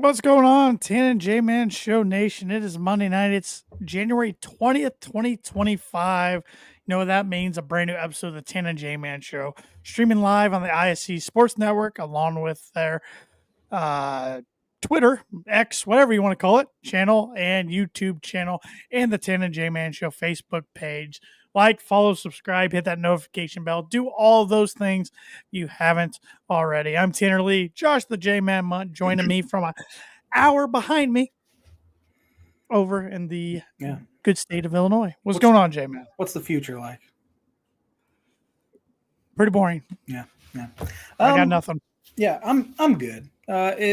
What's going on, Tan and J-Man Show Nation? It is Monday night. It's January 20th, 2025. You know what that means? A brand new episode of the Tan and J-Man Show. Streaming live on the ISC Sports Network, along with their Twitter, X, whatever you want to call it, channel and YouTube channel, and the Tan and J-Man Show Facebook page. Like, follow, subscribe, hit that notification bell. Do all of those things if you haven't already. I'm Tanner Lee, Josh the J-Man Munt, joining me from an hour behind me over in the good state of Illinois. What's going on, J-Man? What's the future like? Pretty boring. Yeah. I got nothing. Yeah, I'm good.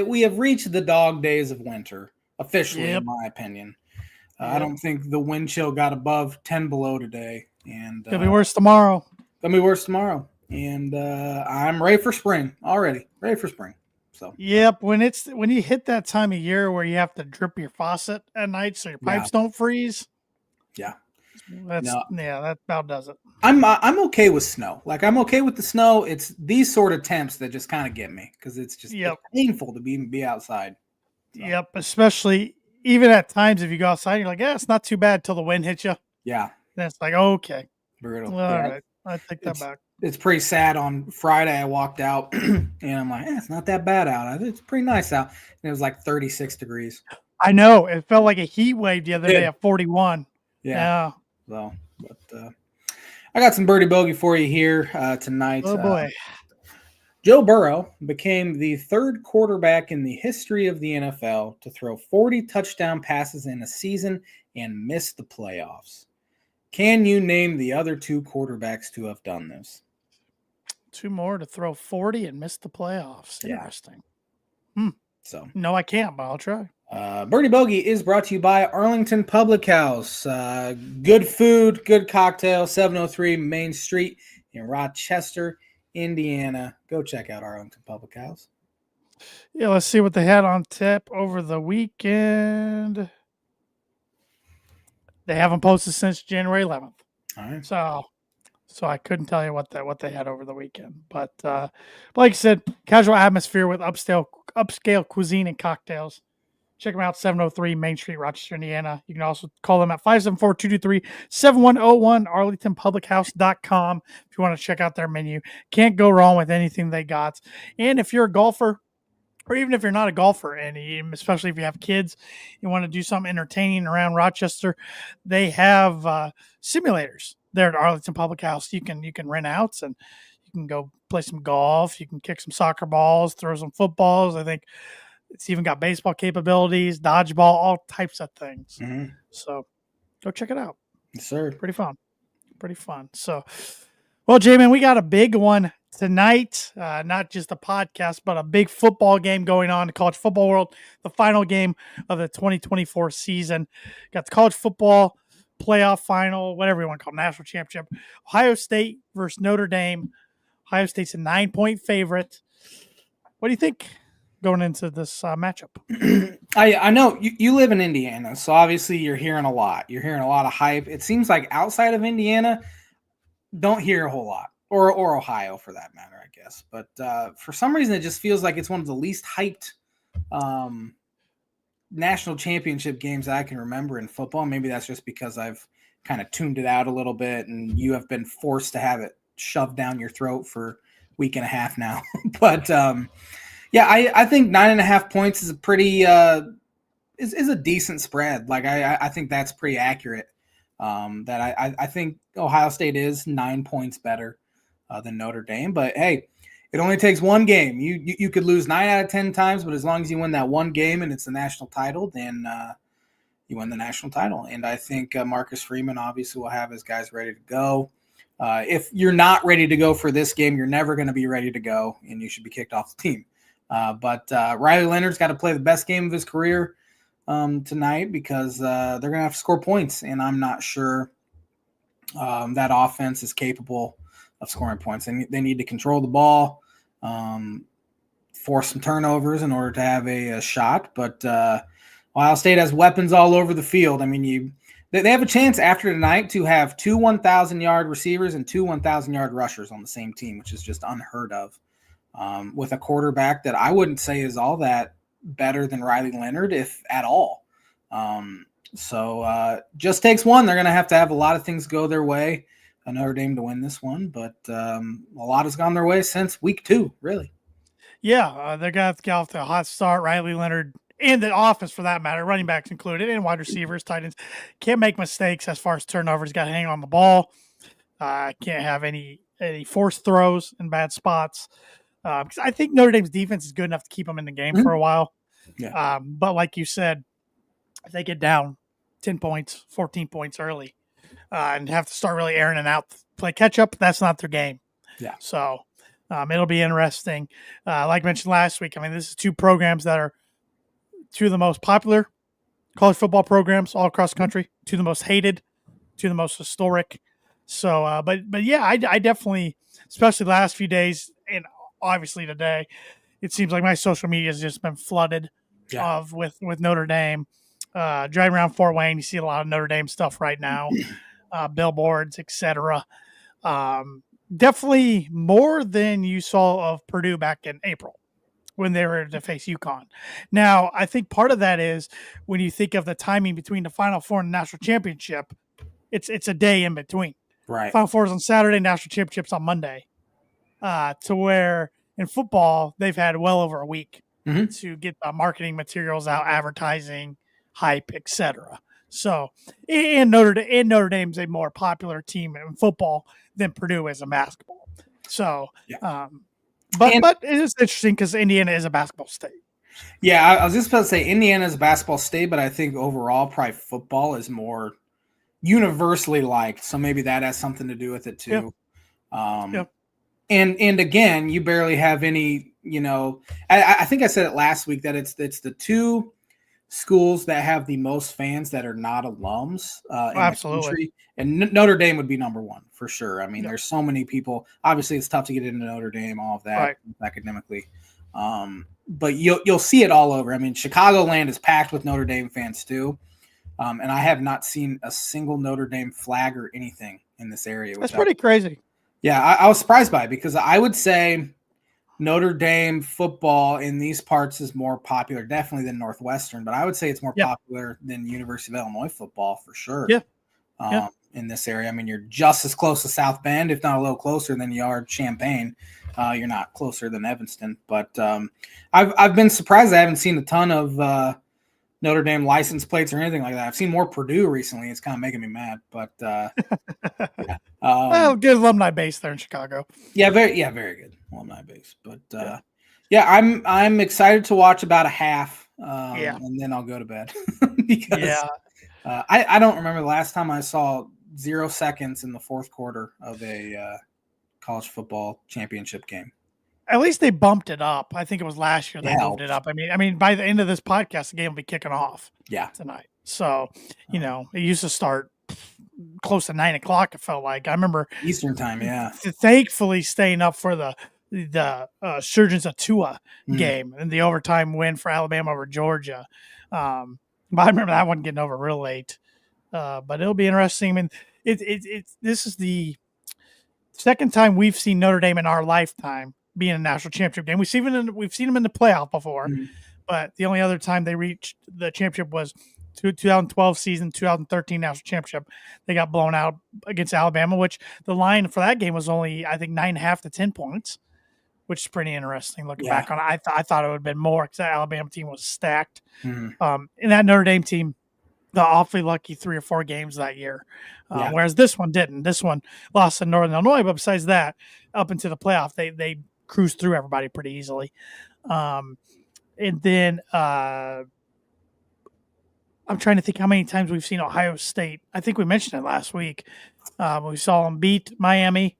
We have reached the dog days of winter, officially, in my opinion. I don't think the wind chill got above 10 below today. And It'll be worse tomorrow. And I'm ready for spring already. Ready for spring. So yep, when you hit that time of year where you have to drip your faucet at night so your pipes don't freeze. Yeah. That about does it. I'm okay with snow. Like, I'm okay with the snow. It's these sort of temps that just kind of get me because it's just it's painful to be outside. So. Yep, especially even at times if you go outside, you're like, yeah, it's not too bad till the wind hits you. Yeah. And it's like, okay. Brutal. All right. I take that back. It's pretty sad. On Friday, I walked out and I'm like, it's not that bad out. It's pretty nice out. And it was like 36 degrees. I know. It felt like a heat wave the other day at 41. Yeah. So, but I got some birdie bogey for you here tonight. Oh, boy. Joe Burrow became the third quarterback in the history of the NFL to throw 40 touchdown passes in a season and miss the playoffs. Can you name the other two quarterbacks to have done this? Two more to throw 40 and miss the playoffs. Interesting. So no, I can't, but I'll try. Birdie Bogey is brought to you by Arlington Public House. Good food, good cocktail, 703 Main Street in Rochester, Indiana. Go check out Arlington Public House. Yeah, let's see what they had on tap over the weekend. They haven't posted since January 11th. All right. So I couldn't tell you what they had over the weekend. But like I said, casual atmosphere with upscale cuisine and cocktails. Check them out, 703 Main Street, Rochester, Indiana. You can also call them at 574-223-7101, arlingtonpublichouse.com if you want to check out their menu. Can't go wrong with anything they got. And if you're a golfer, or even if you're not a golfer, and especially if you have kids, you want to do something entertaining around Rochester, they have simulators there at Arlington Public House. You can rent out and you can go play some golf. You can kick some soccer balls, throw some footballs. I think it's even got baseball capabilities, dodgeball, all types of things. Mm-hmm. So go check it out. Yes, sir. Pretty fun. So, well, J-Man, we got a big one tonight, not just a podcast, but a big football game going on in the college football world, the final game of the 2024 season. Got the college football playoff final, whatever you want to call it, national championship. Ohio State versus Notre Dame. Ohio State's a 9-point favorite. What do you think going into this matchup? I know you live in Indiana, so obviously you're hearing a lot. You're hearing a lot of hype. It seems like outside of Indiana, don't hear a whole lot. Or Ohio, for that matter, I guess. But for some reason, it just feels like it's one of the least hyped national championship games that I can remember in football. Maybe that's just because I've kind of tuned it out a little bit, and you have been forced to have it shoved down your throat for a week and a half now. But I think 9.5 points is a pretty is a decent spread. Like I think that's pretty accurate. I think Ohio State is 9 points better than Notre Dame, but hey, it only takes one game. You could lose 9 out of 10 times, but as long as you win that one game and it's the national title, then you win the national title. And I think Marcus Freeman obviously will have his guys ready to go. If you're not ready to go for this game, you're never going to be ready to go, and you should be kicked off the team. But Riley Leonard's got to play the best game of his career tonight because they're going to have to score points, and I'm not sure that offense is capable of scoring points. They need to control the ball, force some turnovers in order to have a shot. But Ohio State has weapons all over the field. I mean, they have a chance after tonight to have 2 1,000-yard receivers and 2 1,000-yard rushers on the same team, which is just unheard of. With a quarterback that I wouldn't say is all that better than Riley Leonard, if at all. Just takes one. They're going to have a lot of things go their way. Notre Dame to win this one, but a lot has gone their way since week 2, really. Yeah, they're going to have to get off to a hot start. Riley Leonard and the offense, for that matter, running backs included, and wide receivers, tight ends, can't make mistakes as far as turnovers. Got to hang on the ball. Can't have any forced throws in bad spots. Because I think Notre Dame's defense is good enough to keep them in the game for a while. Yeah. But like you said, if they get down 10 points, 14 points early, and have to start really airing it out, play catch up, that's not their game. Yeah. So it'll be interesting. Like I mentioned last week, I mean, this is two programs that are two of the most popular college football programs all across the country, two of the most hated, two of the most historic. So, but yeah, I definitely, especially the last few days and obviously today, it seems like my social media has just been flooded with Notre Dame. Driving around Fort Wayne, you see a lot of Notre Dame stuff right now, billboards, etc. Definitely more than you saw of Purdue back in April when they were to face UConn. Now, I think part of that is when you think of the timing between the Final Four and the national championship, it's a day in between. Right. Final Four is on Saturday, national championship's on Monday. To where in football they've had well over a week to get the marketing materials out, advertising, hype, etc. So, and Notre Dame's a more popular team in football than Purdue is in basketball. So, but it is interesting because Indiana is a basketball state. Yeah, I was just about to say Indiana is a basketball state, but I think overall probably football is more universally liked. So maybe that has something to do with it too. Yeah. And again, you barely have any, I think I said it last week that it's the two schools that have the most fans that are not alums in the country. And Notre Dame would be number one for sure. I mean, there's so many people. Obviously, it's tough to get into Notre Dame, all of that academically. But you'll see it all over. I mean, Chicagoland is packed with Notre Dame fans too. And I have not seen a single Notre Dame flag or anything in this area. That's pretty crazy. Yeah, I was surprised by it because I would say Notre Dame football in these parts is more popular, definitely than Northwestern, but I would say it's more popular than University of Illinois football for sure. In this area. I mean, you're just as close to South Bend, if not a little closer than you are Champaign. You're not closer than Evanston, but I've been surprised I haven't seen a ton of Notre Dame license plates or anything like that. I've seen more Purdue recently. It's kind of making me mad, but well, good alumni base there in Chicago. Very good alumni base. But I'm excited to watch about a half, and then I'll go to bed because I don't remember the last time I saw 0 seconds in the fourth quarter of a college football championship game. At least they bumped it up. I think it was last year they moved it up. I mean, by the end of this podcast, the game will be kicking off. Tonight. So, it used to start close to 9 o'clock. It felt like I remember Eastern time. Yeah. Thankfully, staying up for the Surgeons of Tua game and the overtime win for Alabama over Georgia. But I remember that one getting over real late. But it'll be interesting. I mean, this is the second time we've seen Notre Dame in our lifetime be in a national championship game. We've seen them in the playoff before, but the only other time they reached the championship was 2012 season, 2013 national championship. They got blown out against Alabama, which the line for that game was only, I think, 9.5 to 10 points, which is pretty interesting looking back on it. I thought it would have been more because that Alabama team was stacked. And that Notre Dame team, the awfully lucky 3 or 4 games that year. Whereas this one didn't. This one lost to Northern Illinois, but besides that, up into the playoff, they cruised through everybody pretty easily. And then I'm trying to think how many times we've seen Ohio State. I think we mentioned it last week. We saw them beat Miami,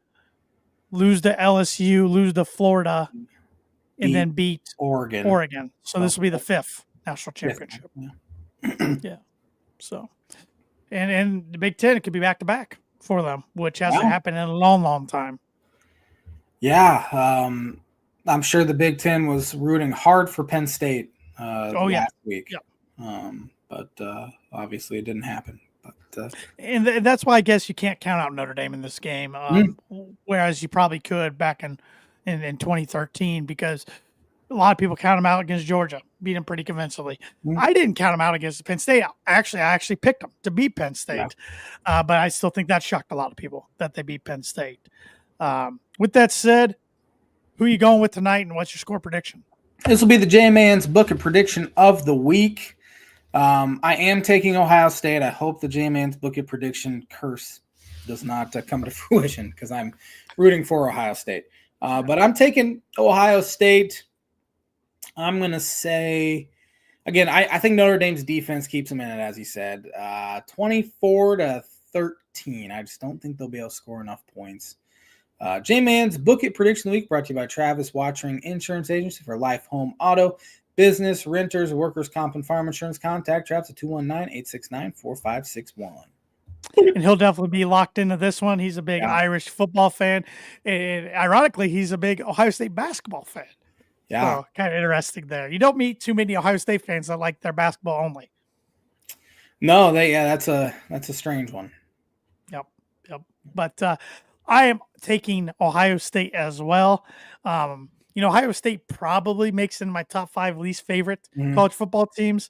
lose to LSU, lose to Florida, and then beat Oregon. So this will be the 5th national championship. Yeah. So, and the Big Ten, it could be back to back for them, which hasn't happened in a long, long time. Yeah, I'm sure the Big Ten was rooting hard for Penn State last week. But obviously it didn't happen. But and that's why I guess you can't count out Notre Dame in this game, whereas you probably could back in 2013 because A lot of people count them out against Georgia, beat them pretty convincingly. Mm. I didn't count them out against Penn State. I actually picked them to beat Penn State, but I still think that shocked a lot of people that they beat Penn State. With that said, who are you going with tonight, and what's your score prediction? This will be the J-Man's Bucket prediction of the week. I am taking Ohio State. I hope the J-Man's Bucket prediction curse does not come to fruition because I'm rooting for Ohio State. But I'm taking Ohio State. I'm going to say, again, I think Notre Dame's defense keeps them in it, as you said. 24-13. I just don't think they'll be able to score enough points. J-Man's Bucket Prediction of the Week brought to you by Travis Watchering Insurance Agency for life, home, auto, business, renters, workers' comp, and farm insurance. Contact Travis at 219-869-4561. And he'll definitely be locked into this one. He's a big Irish football fan. And ironically, he's a big Ohio State basketball fan. Yeah. So kind of interesting there. You don't meet too many Ohio State fans that like their basketball only. No, that's a strange one. Yep. But I am taking Ohio State as well. Ohio State probably makes in my top 5 least favorite college football teams,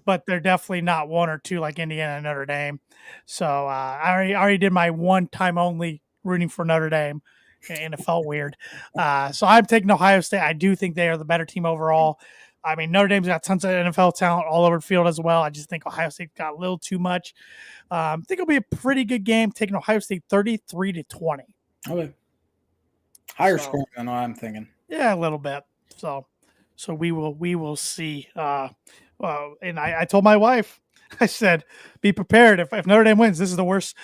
but they're definitely not 1 or 2 like Indiana and Notre Dame. So I already did my one time only rooting for Notre Dame, and it felt weird. So I'm taking Ohio State. I do think they are the better team overall. I mean, Notre Dame's got tons of NFL talent all over the field as well. I just think Ohio State got a little too much. I think it'll be a pretty good game, taking Ohio State 33-20. Okay. Higher scoring than I'm thinking. Yeah, a little bit. So we will see. And I told my wife, I said, be prepared. If Notre Dame wins, this is the worst.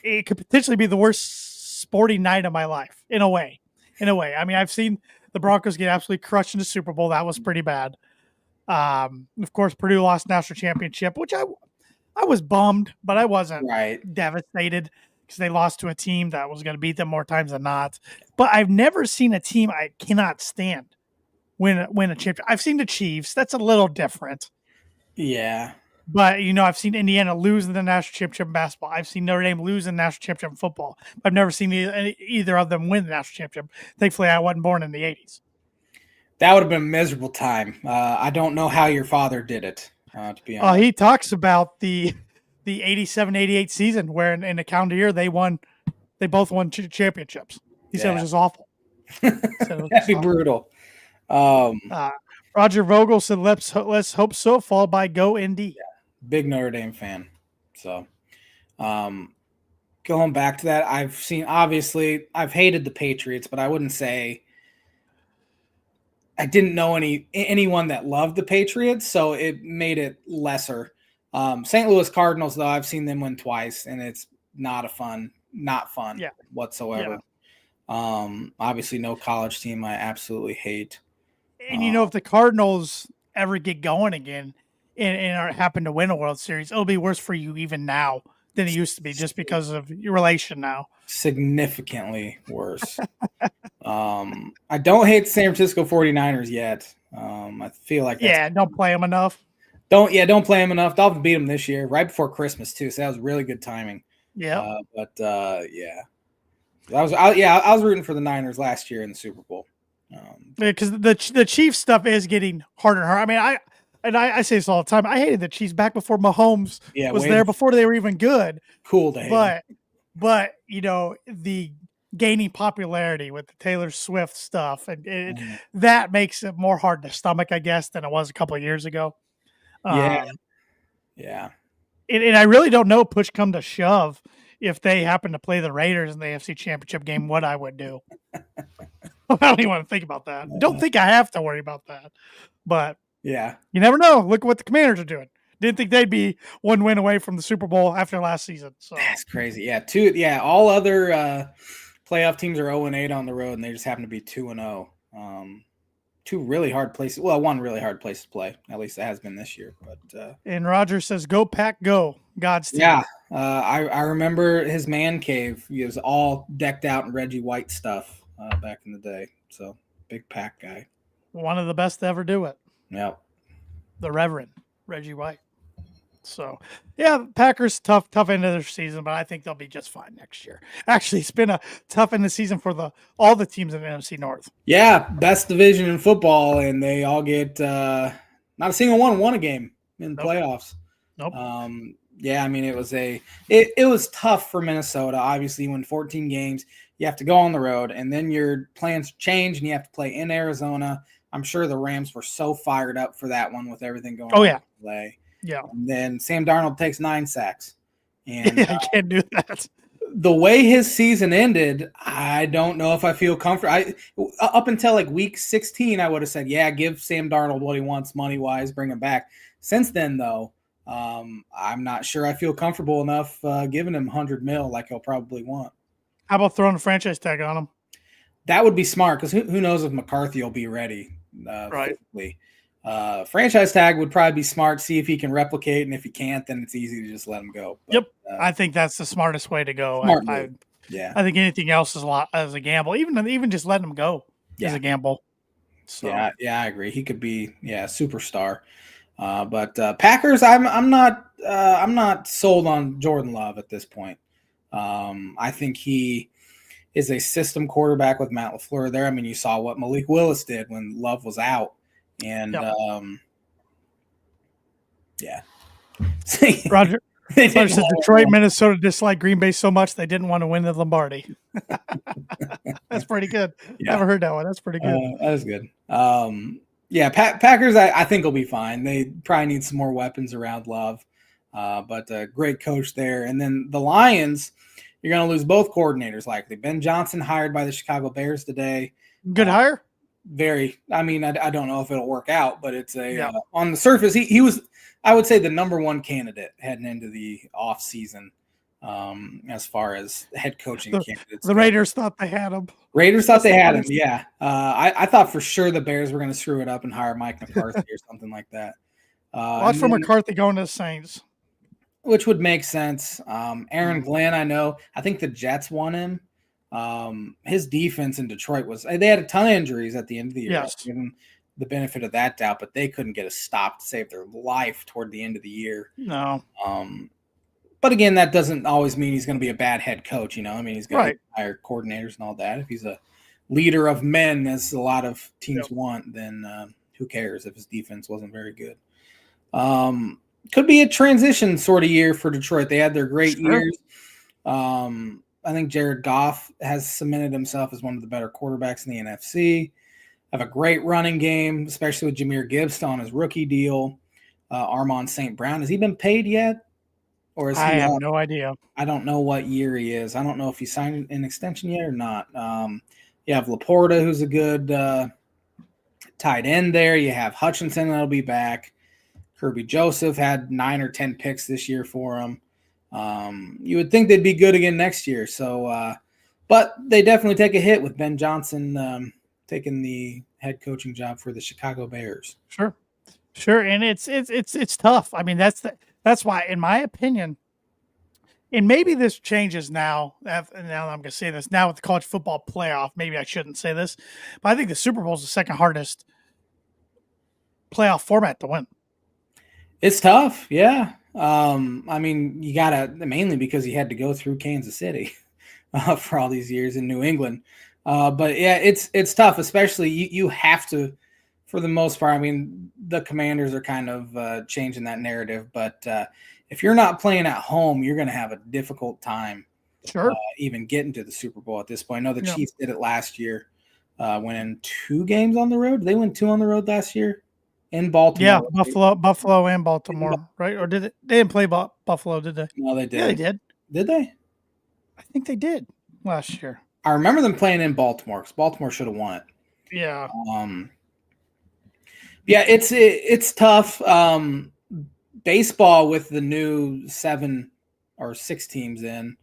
It could potentially be the worst sporting night of my life in a way. I mean, I've seen the Broncos get absolutely crushed in the Super Bowl. That was pretty bad. Of course, Purdue lost national championship, which I was bummed, but I wasn't devastated because they lost to a team that was going to beat them more times than not. But I've never seen a team I cannot stand win a championship. I've seen the Chiefs. That's a little different. Yeah. But, I've seen Indiana lose in the national championship in basketball. I've seen Notre Dame lose in the national championship in football. I've never seen either of them win the national championship. Thankfully, I wasn't born in the 80s. That would have been a miserable time. I don't know how your father did it, to be honest. He talks about the 87-88 season where in the calendar year they both won championships. He said it was just awful. That'd be brutal. Roger Vogel said, let's hope so, followed by go Indy. Yeah. Big Notre Dame fan. So going back to that, I've hated the Patriots, but I wouldn't say I didn't know anyone that loved the Patriots, so it made it lesser. St. Louis Cardinals, though, I've seen them win twice, and it's not fun whatsoever. Yeah. Obviously, no college team I absolutely hate. And if the Cardinals ever get going again and happen to win a World Series, it'll be worse for you even now than it used to be, just because of your relation now. Significantly worse. I don't hate the San Francisco 49ers yet. I feel like don't play them enough. Don't play them enough. Dolphins beat them this year, right before Christmas too. So that was really good timing. Yeah. I was rooting for the Niners last year in the Super Bowl. Because the Chiefs stuff is getting harder and harder. I mean, I say this all the time. I hated the Chiefs back before Mahomes was there, before they were even good. Cool to hate. But the gaining popularity with the Taylor Swift stuff, and that makes it more hard to stomach, I guess, than it was a couple of years ago. Yeah. And I really don't know, push come to shove, if they happen to play the Raiders in the AFC Championship game, what I would do. I don't even want to think about that. Don't think I have to worry about that. But yeah, you never know. Look at what the Commanders are doing. Didn't think they'd be one win away from the Super Bowl after last season. So that's crazy. Yeah, all other playoff teams are 0-8 on the road, and they just happen to be 2-0. Two really hard places. Well, one really hard place to play. At least it has been this year. But and Roger says, "Go Pack, go!" God's team. Yeah, I remember his man cave. He was all decked out in Reggie White stuff back in the day. So big Pack guy. One of the best to ever do it. Yep. The Reverend Reggie White. So, yeah, Packers tough end of their season, but I think they'll be just fine next year. Actually, it's been a tough end of the season for all the teams in the NFC North. Yeah, best division in football, and they all get not a single one won a game in the playoffs. Nope. Yeah, I mean it was tough for Minnesota. Obviously, you win 14 games, you have to go on the road, and then your plans change, and you have to play in Arizona. I'm sure the Rams were so fired up for that one with everything going on. Yeah. In LA. Yeah. And then Sam Darnold takes 9 sacks. And yeah, you can't do that. The way his season ended, I don't know if I feel comfortable. Up until like week 16, I would have said, yeah, give Sam Darnold what he wants money-wise, bring him back. Since then, though, I'm not sure I feel comfortable enough giving him $100 million like he'll probably want. How about throwing a franchise tag on him? That would be smart because who knows if McCarthy will be ready physically. Franchise tag would probably be smart. See if he can replicate, and if he can't, then it's easy to just let him go. But, I think that's the smartest way to go. Yeah, I think anything else is a gamble. Even just letting him go is a gamble. So. Yeah, I agree. He could be a superstar. But Packers, I'm not sold on Jordan Love at this point. I think he is a system quarterback with Matt LaFleur there. I mean, you saw what Malik Willis did when Love was out. And Roger said Detroit, Minnesota disliked Green Bay so much they didn't want to win the Lombardi. That's pretty good. Never heard that one. That's pretty good. That is good. Packers, I think will be fine. They probably need some more weapons around Love, but a great coach there. And then the Lions, you're going to lose both coordinators likely. Ben Johnson hired by the Chicago Bears today. Good hire. Very. I mean, I don't know if it'll work out, but it's on the surface, he was, I would say, the number one candidate heading into the off season as far as head coaching candidates. The Raiders thought they had him. Raiders thought they had him. Yeah. I thought for sure the Bears were going to screw it up and hire Mike McCarthy or something like that. Watch for McCarthy going to the Saints. Which would make sense. Aaron Glenn, I think the Jets won him. His defense in Detroit they had a ton of injuries at the end of the year. Yes. Given the benefit of that doubt, but they couldn't get a stop to save their life toward the end of the year. No. But again, that doesn't always mean he's going to be a bad head coach. He's going to hire coordinators and all that. If he's a leader of men, as a lot of teams want, then who cares if his defense wasn't very good? Could be a transition sort of year for Detroit. They had their great years. I think Jared Goff has cemented himself as one of the better quarterbacks in the NFC. Have a great running game, especially with Jahmyr Gibbs on his rookie deal. Armon St. Brown, has he been paid yet? Or is he? I have no idea. I don't know what year he is. I don't know if he signed an extension yet or not. You have Laporta, who's a good tight end there. You have Hutchinson that'll be back. Kirby Joseph had 9 or 10 picks this year for him. You would think they'd be good again next year. So, but they definitely take a hit with Ben Johnson taking the head coaching job for the Chicago Bears. Sure, and it's tough. I mean, that's why, in my opinion, and maybe this changes now. Now I'm going to say this now with the college football playoff. Maybe I shouldn't say this, but I think the Super Bowl is the second hardest playoff format to win. It's tough, yeah. I mean, you gotta mainly because you had to go through Kansas City for all these years in New England. But yeah, it's tough, especially you have to, for the most part. I mean, the Commanders are kind of changing that narrative, but if you're not playing at home, you're going to have a difficult time. Sure. Even getting to the Super Bowl at this point. I know the Chiefs did it last year, winning 2 games on the road. Did they win 2 on the road last year in Baltimore? Yeah, Buffalo and Baltimore, right? Or did they didn't play Buffalo, did they? No, they did. Yeah, they did. Did they? I think they did last year. I remember them playing in Baltimore because Baltimore should have won it. Yeah. Yeah, it's tough. Baseball with the new 7 or 6 teams in.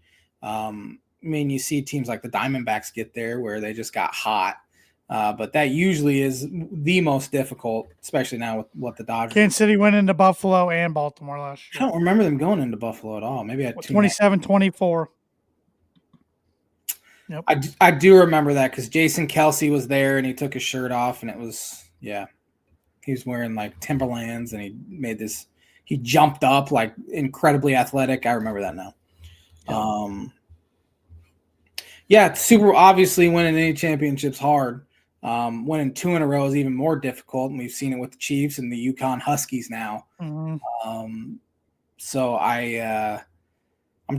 I mean, you see teams like the Diamondbacks get there where they just got hot. But that usually is the most difficult, especially now with what the Dodgers. Kansas City went into Buffalo and Baltimore last year. I don't remember them going into Buffalo at all. Maybe I had 27-24. Yep. I do remember that because Jason Kelsey was there and he took his shirt off and it was, he was wearing like Timberlands and he made this he jumped up like incredibly athletic. I remember that now. Yep. Yeah, Super Bowl, obviously winning any championship's hard. Winning 2 in a row is even more difficult, and we've seen it with the Chiefs and the Yukon Huskies now. Mm-hmm. So I'm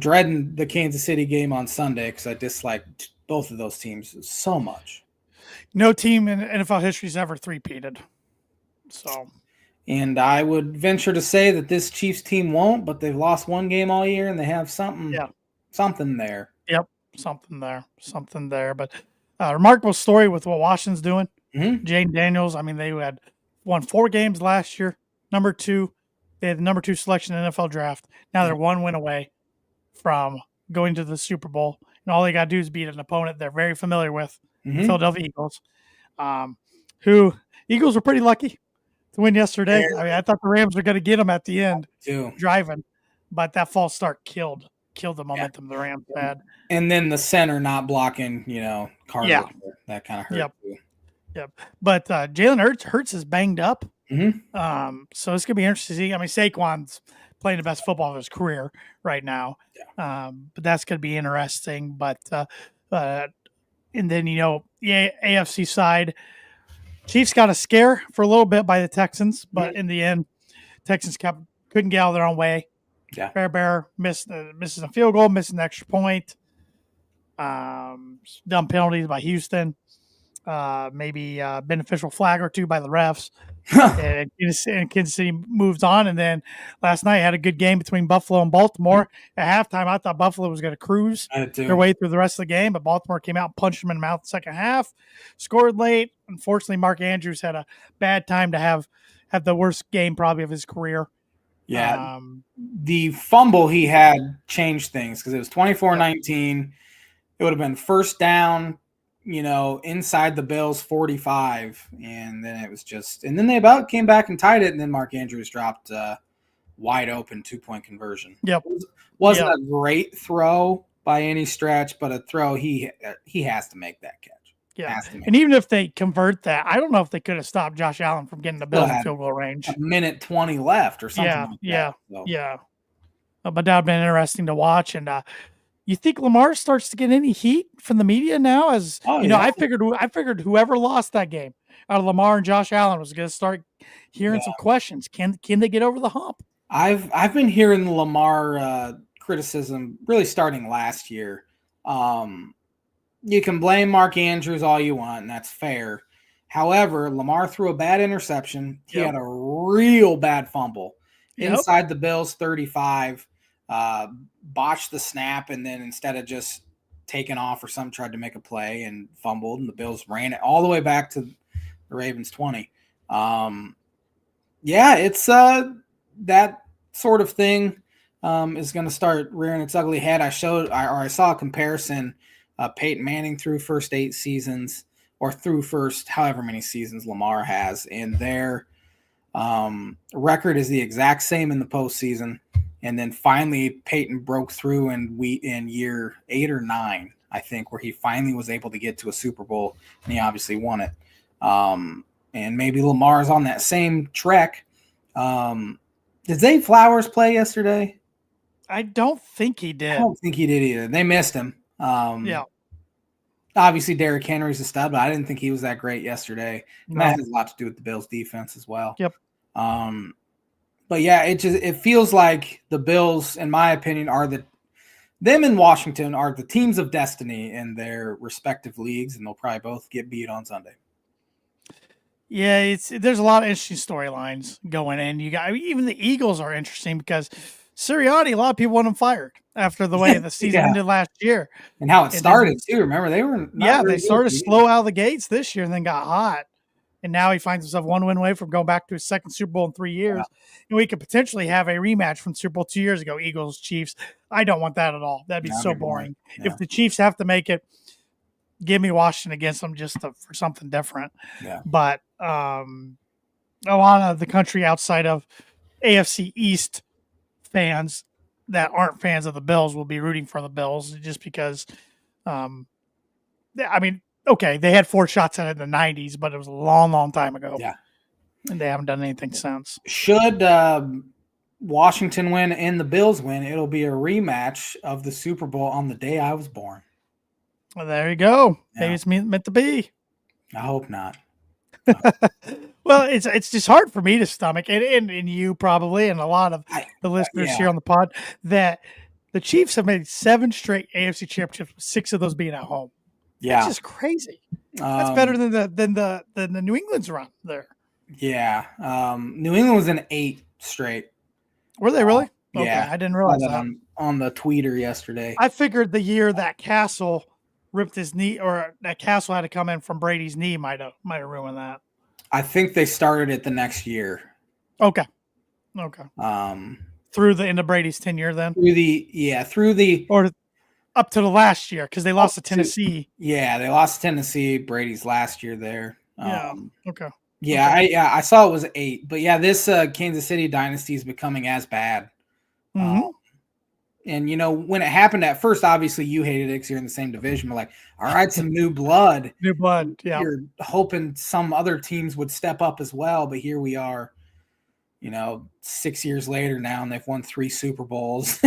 dreading the Kansas City game on Sunday because I dislike both of those teams so much. No team in NFL history has ever three-peated. So, and I would venture to say that this Chiefs team won't, but they've lost one game all year and they have something there. Yep, something there. But remarkable story with what Washington's doing. Mm-hmm. Jane Daniels, I mean, they had won 4 games last year. Number 2, they had the number 2 selection in the NFL draft. Now they're 1 win away from going to the Super Bowl, and all they got to do is beat an opponent they're very familiar with, the Philadelphia Eagles. Who Eagles were pretty lucky to win yesterday. I mean, I thought the Rams were going to get them at the end, driving, but that false start killed the momentum the Rams had. And then the center not blocking, Carter, that kind of hurt too. Yep. But Jalen Hurts is banged up. Mm-hmm. So it's gonna be interesting to see. I mean, Saquon's playing the best football of his career right now. Yeah. But that's gonna be interesting. But and then the AFC side, Chiefs got a scare for a little bit by the Texans, but in the end, Texans couldn't get out of their own way. Yeah. Bear misses a field goal, missing an extra point. Dumb penalties by Houston. Maybe beneficial flag or 2 by the refs. and Kansas City moves on. And then last night had a good game between Buffalo and Baltimore. At halftime, I thought Buffalo was going to cruise their way through the rest of the game, but Baltimore came out and punched them in the mouth the second half. Scored late. Unfortunately, Mark Andrews had a bad time to have the worst game probably of his career. Yeah. The fumble he had changed things because it was 24-19. It would have been first down, inside the Bills 45, and then it was and then they about came back and tied it, and then Mark Andrews dropped wide open 2-point conversion. Yep. Wasn't a great throw by any stretch, but a throw he has to make that catch. Yeah, and even if they convert that, I don't know if they could have stopped Josh Allen from getting the Bills in field goal range. 1:20 left or something. Yeah. But that would have been interesting to watch. And you think Lamar starts to get any heat from the media now? I figured whoever lost that game out of Lamar and Josh Allen was going to start hearing some questions. Can they get over the hump? I've been hearing the Lamar criticism really starting last year. You can blame Mark Andrews all you want, and that's fair. However, Lamar threw a bad interception. He had a real bad fumble inside the Bills 35. Botched the snap, and then instead of just taking off or something, tried to make a play and fumbled, and the Bills ran it all the way back to the Ravens 20. It's that sort of thing is going to start rearing its ugly head. I saw a comparison. Peyton Manning through first 8 seasons, or through first however many seasons Lamar has, and their record is the exact same in the postseason. And then finally, Peyton broke through in year 8 or 9, I think, where he finally was able to get to a Super Bowl, and he obviously won it. And maybe Lamar's on that same trek. Did Zay Flowers play yesterday? I don't think he did. I don't think he did either. They missed him. Obviously, Derrick Henry's a stud, but I didn't think he was that great yesterday. And that has a lot to do with the Bills' defense as well. Yep. But yeah, it feels like the Bills, in my opinion, them in Washington are the teams of destiny in their respective leagues, and they'll probably both get beat on Sunday. Yeah, there's a lot of interesting storylines going in. Even the Eagles are interesting because Sirianni, a lot of people want him fired after the way the season ended last year. And how it started too. Remember, they were they started slow out of the gates this year and then got hot. And now he finds himself 1 win away from going back to his second Super Bowl in 3 years. Yeah. And we could potentially have a rematch from Super Bowl 2 years ago, Eagles, Chiefs. I don't want that at all. That'd be so boring. Yeah. If the Chiefs have to make it, give me Washington against them just for something different. Yeah. But a lot of the country outside of AFC East fans that aren't fans of the Bills will be rooting for the Bills just because, okay, they had 4 shots at it in the 90s, but it was a long, long time ago. Yeah. And they haven't done anything since. Should Washington win and the Bills win, it'll be a rematch of the Super Bowl on the day I was born. Well, there you go. Yeah. Maybe it's meant to be. I hope not. Well, it's just hard for me to stomach, and you probably, and a lot of the listeners here on the pod, that the Chiefs have made 7 straight AFC championships, 6 of those being at home. Yeah, that's just crazy. That's better than the New England's run there. Yeah, New England was in 8 straight. Were they really? Yeah, okay, I didn't realize that on the tweeter yesterday. I figured the year that Castle ripped his knee, or that Castle had to come in from Brady's knee, might have ruined that. I think they started it the next year. Okay. Through the end of Brady's tenure, then through the or up to the last year, because they lost to Tennessee. They lost to Tennessee. Brady's last year there. Okay. I saw it was 8, but this Kansas City dynasty is becoming as bad. Mm-hmm. And when it happened at first, obviously you hated it because you're in the same division. We're like, all right, some new blood. New blood. Yeah. You're hoping some other teams would step up as well, but here we are, 6 years later now, and they've won 3 Super Bowls.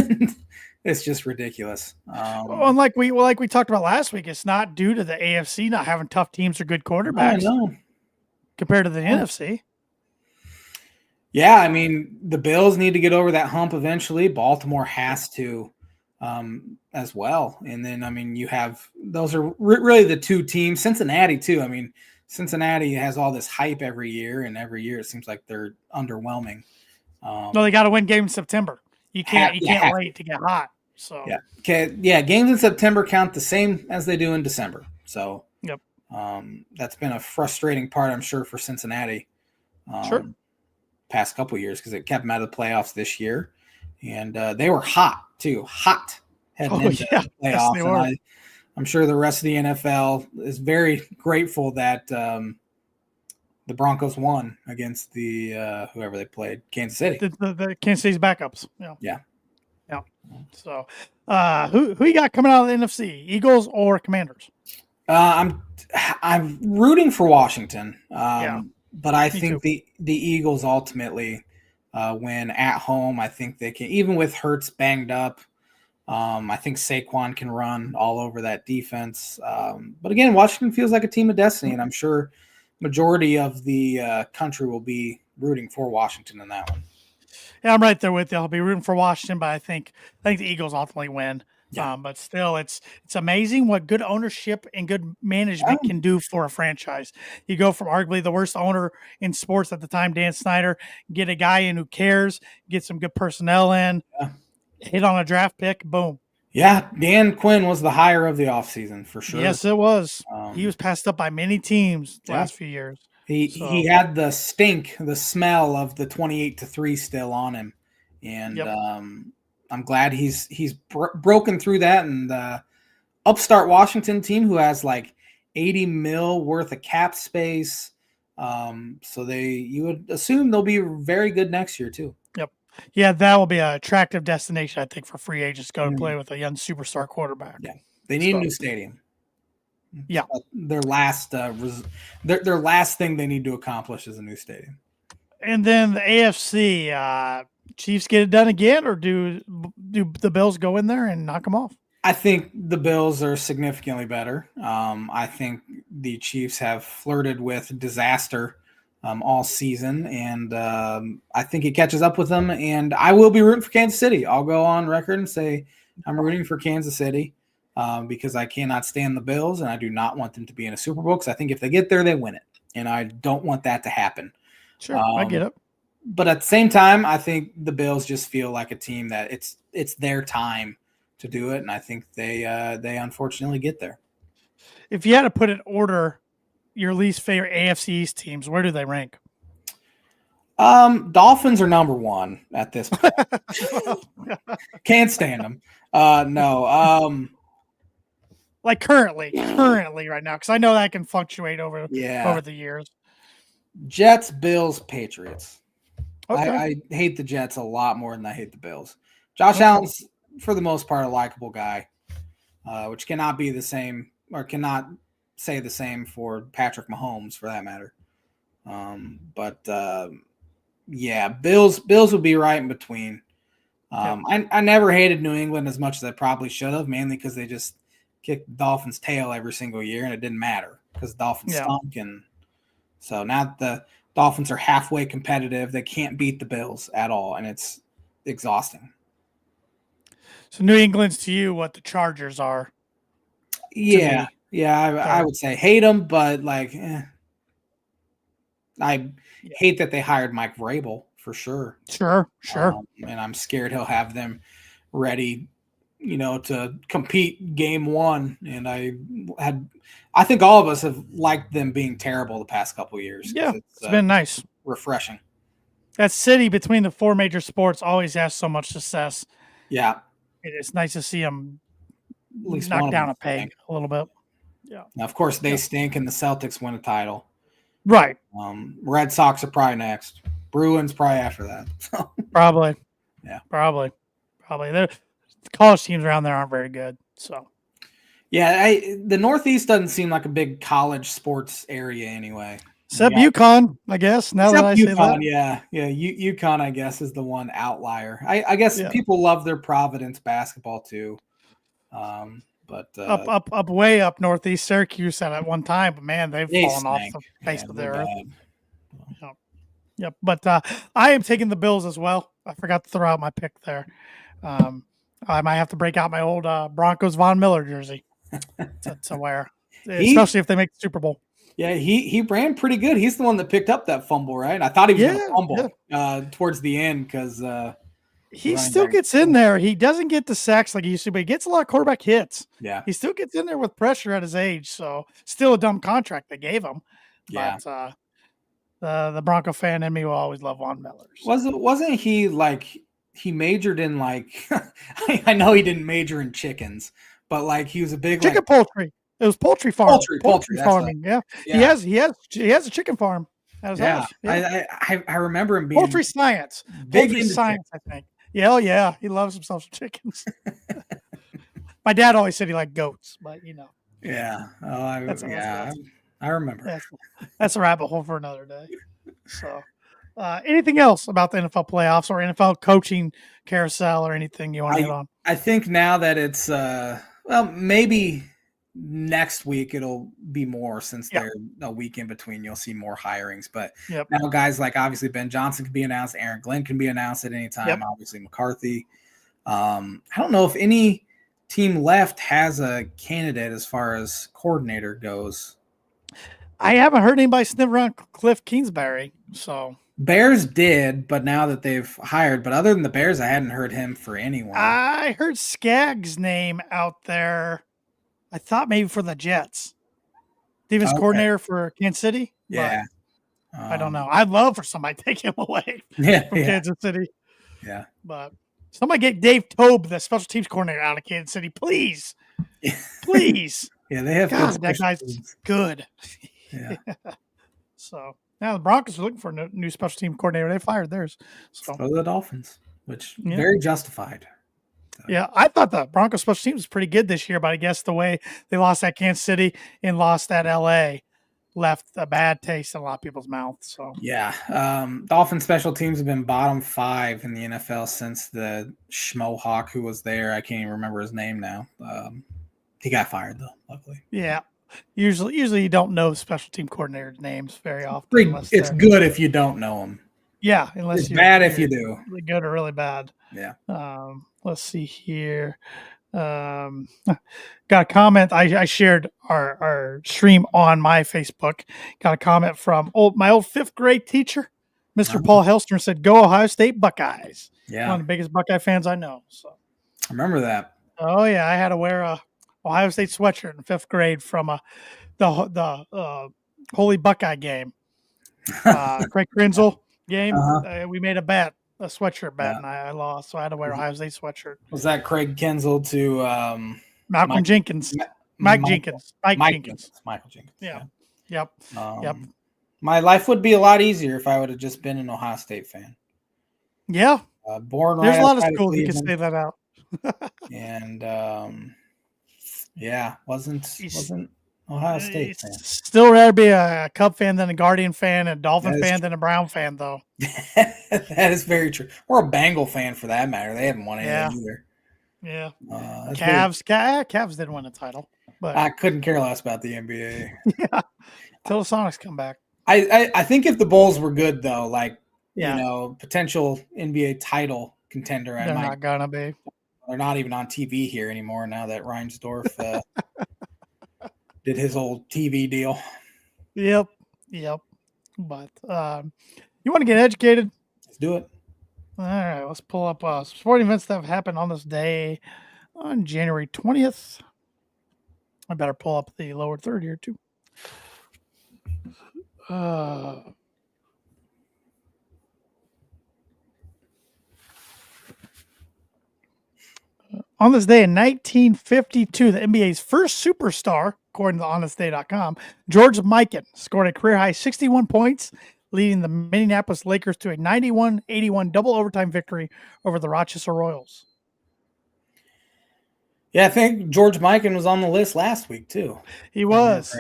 It's just ridiculous. And like we talked about last week, it's not due to the AFC not having tough teams or good quarterbacks compared to the NFC. Yeah, I mean, the Bills need to get over that hump eventually. Baltimore has to as well. And then, I mean, you have – those are really the 2 teams. Cincinnati, too. I mean, Cincinnati has all this hype every year, and every year it seems like they're underwhelming. No, they got to win games in September. You can't wait to get hot. So games in September count the same as they do in December. So yep. That's been a frustrating part, I'm sure, for Cincinnati. Sure. Past couple of years because it kept them out of the playoffs this year, and they were hot heading into the playoffs. Yes, and I'm sure the rest of the NFL is very grateful that the Broncos won against the whoever they played, Kansas City. The Kansas City's backups. Yeah. So, who you got coming out of the NFC? Eagles or Commanders? I'm rooting for Washington. But I think the Eagles ultimately win at home. I think they can, even with Hurts banged up. I think Saquon can run all over that defense. But again, Washington feels like a team of destiny, and I'm sure majority of the country will be rooting for Washington in that one. Yeah, I'm right there with you. I'll be rooting for Washington, but I think the Eagles ultimately win. Yeah. But still, it's amazing what good ownership and good management can do for a franchise. You go from arguably the worst owner in sports at the time, Dan Snyder, get a guy in who cares, get some good personnel in, hit on a draft pick, boom. Yeah, Dan Quinn was the hire of the offseason for sure. Yes, it was. He was passed up by many teams the last few years. He had the stink, the smell of the 28-3 still on him, and I'm glad he's broken through that. And upstart Washington team who has like $80 million worth of cap space, so you would assume they'll be very good next year too. Yep. Yeah, that will be an attractive destination, I think, for free agents to go to play with a young superstar quarterback. Yeah, they need a new stadium. Yeah, their last their last thing they need to accomplish is a new stadium. And then the AFC, Chiefs get it done again, or do the Bills go in there and knock them off? I think the Bills are significantly better. I think the Chiefs have flirted with disaster all season, and I think it catches up with them. And I will be rooting for Kansas City. I'll go on record and say I'm rooting for Kansas City. Because I cannot stand the Bills, and I do not want them to be in a Super Bowl, because I think if they get there, they win it. And I don't want that to happen. Sure, I get it. But at the same time, I think the Bills just feel like a team that it's their time to do it, and I think they unfortunately get there. If you had to put in order your least favorite AFC East teams, where do they rank? Dolphins are number 1 at this point. Can't stand them. No. Like currently right now, because I know that can fluctuate over the years. Jets, Bills, Patriots. Okay. I hate the Jets a lot more than I hate the Bills. Josh Allen's, for the most part, a likable guy, which cannot be the same, or cannot say the same for Patrick Mahomes, for that matter. But Yeah, Bills would be right in between. Yep. I never hated New England as much as I probably should have, mainly because they just kicked the Dolphins' tail every single year, and it didn't matter because the Dolphins Yeah. stunk. And so now the Dolphins are halfway competitive. They can't beat the Bills at all, and it's exhausting. So New England's to you what the Chargers are to Yeah, me. yeah, I Okay. would say hate them, but like, I Yeah. hate that they hired Mike Vrabel for sure. Sure. And I'm scared he'll have them ready, to compete game one. And I think all of us have liked them being terrible the past couple of years because Yeah. it's It's been nice. refreshing. That city between the four major sports always has so much success. Yeah, It's nice to see them at least knock one of them. down a peg a little bit. Yeah. Now, of course, they Yeah. stink, and the Celtics win a title. Right. Red Sox are probably next. Bruins probably after that. So, Probably. yeah. Probably. The college teams around there aren't very good. So Yeah, the Northeast doesn't seem like a big college sports area anyway. except UConn, I guess. Now that Except I say that. UConn, yeah. UConn, I guess, is the one outlier. I guess Yeah. people love their Providence basketball too. But Up way up northeast Syracuse at one time, but man, they've they fallen off stank. the face Yeah, of the they're earth. bad. Yep. But I am taking the Bills as well. I forgot to throw out my pick there. I might have to break out my old Broncos Von Miller jersey to wear, especially if they make the Super Bowl. Yeah, he ran pretty good. He's the one that picked up that fumble, right? I thought he was going to fumble towards the end because he still gets in there. He doesn't get the sacks like he used to, but he gets a lot of quarterback hits. Yeah, he still gets in there with pressure at his age. So still a dumb contract they gave him. Yeah, but the Bronco fan in me will always love Von Miller. So. Wasn't he like he majored in like I know he didn't major in chickens, but like he was a big chicken poultry. It was poultry farm. Poultry farming. Yeah. He has a chicken farm at his house. Yeah. I remember him being poultry science. Poultry science, I think. Yeah. He loves himself some chickens. My dad always said he liked goats, but Yeah. I remember. That's a rabbit hole for another day. So anything else about the NFL playoffs or NFL coaching carousel or anything you want to hit on? I think now that it's maybe next week it'll be more since they're a week in between. You'll see more hirings, but now guys like obviously Ben Johnson can be announced, Aaron Glenn can be announced at any time. Obviously McCarthy. I don't know if any team left has a candidate as far as coordinator goes. I haven't heard anybody sniff around Cliff Kingsbury. So Bears did, but now that they've hired, but other than the Bears, I hadn't heard him for anyone. I heard Skaggs' name out there. I thought maybe for the Jets. Defense coordinator for Kansas City. Yeah. I don't know. I'd love for somebody to take him away from Kansas City. Yeah. But somebody get Dave Tobe, the special teams coordinator, out of Kansas City, please. Please. Yeah, they have that guy's good. Yeah. So now the Broncos are looking for a new special team coordinator. They fired theirs. So the Dolphins, which very justified. Yeah, I thought the Broncos special teams was pretty good this year, but I guess the way they lost at Kansas City and lost at LA left a bad taste in a lot of people's mouths. So Dolphin special teams have been bottom 5 in the NFL since the Schmohawk who was there. I can't even remember his name now. He got fired though, luckily. Yeah. Usually you don't know special team coordinators' names very often. It's good if you don't know them. Yeah, unless it's bad if you do. Really good or really bad. Yeah. Let's see here. Got a comment. I shared our stream on my Facebook. Got a comment from my old 5th grade teacher, Mr. Paul Helstner, said, "Go Ohio State Buckeyes." Yeah. One of the biggest Buckeye fans I know. So I remember that. Oh yeah, I had to wear a Ohio State sweatshirt in 5th grade from the Holy Buckeye game. Craig Krenzel game. We made a sweatshirt bet, and I lost, so I had to wear Ohio State sweatshirt. Was that Craig Krenzel to Malcolm Jenkins? Mike Jenkins. Michael Jenkins. Yeah. Yep. Yep. My life would be a lot easier if I would have just been an Ohio State fan. Yeah. Born There's right a lot of outside schools you can say that out. And wasn't Ohio State fan. Still rather be a Cub fan than a Guardian fan, a Dolphin That is fan than a Brown fan, though. that is very true. Or a Bengal fan for that matter. They haven't won anything either. Yeah. That's very, Cavs didn't win a title, but I couldn't care less about the NBA. yeah, till the Sonics come back. I think if the Bulls were good though, like Yeah. potential NBA title contender, They're not gonna be. They're not even on TV here anymore now that Reinsdorf did his old TV deal. Yep. But you want to get educated? Let's do it. All right, let's pull up sporting events that have happened on this day on January 20th. I better pull up the lower third here too. On this day in 1952, the NBA's first superstar, according to honestday.com, George Mikan, scored a career-high 61 points, leading the Minneapolis Lakers to a 91-81 double overtime victory over the Rochester Royals. Yeah, I think George Mikan was on the list last week, too. He was.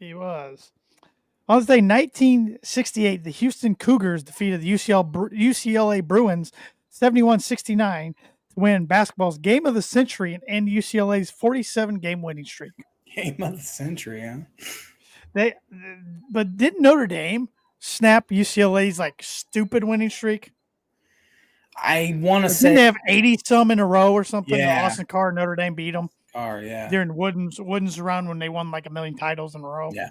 On this day, 1968, the Houston Cougars defeated the UCLA Bruins 71-69 to win basketball's game of the century and end UCLA's 47-game winning streak. Game of the century, huh? But didn't Notre Dame snap UCLA's stupid winning streak? I want to say didn't they have 80-some in a row or something? Yeah. Austin Carr, Notre Dame beat them. Yeah. During Wooden's run when they won a million titles in a row. Yeah.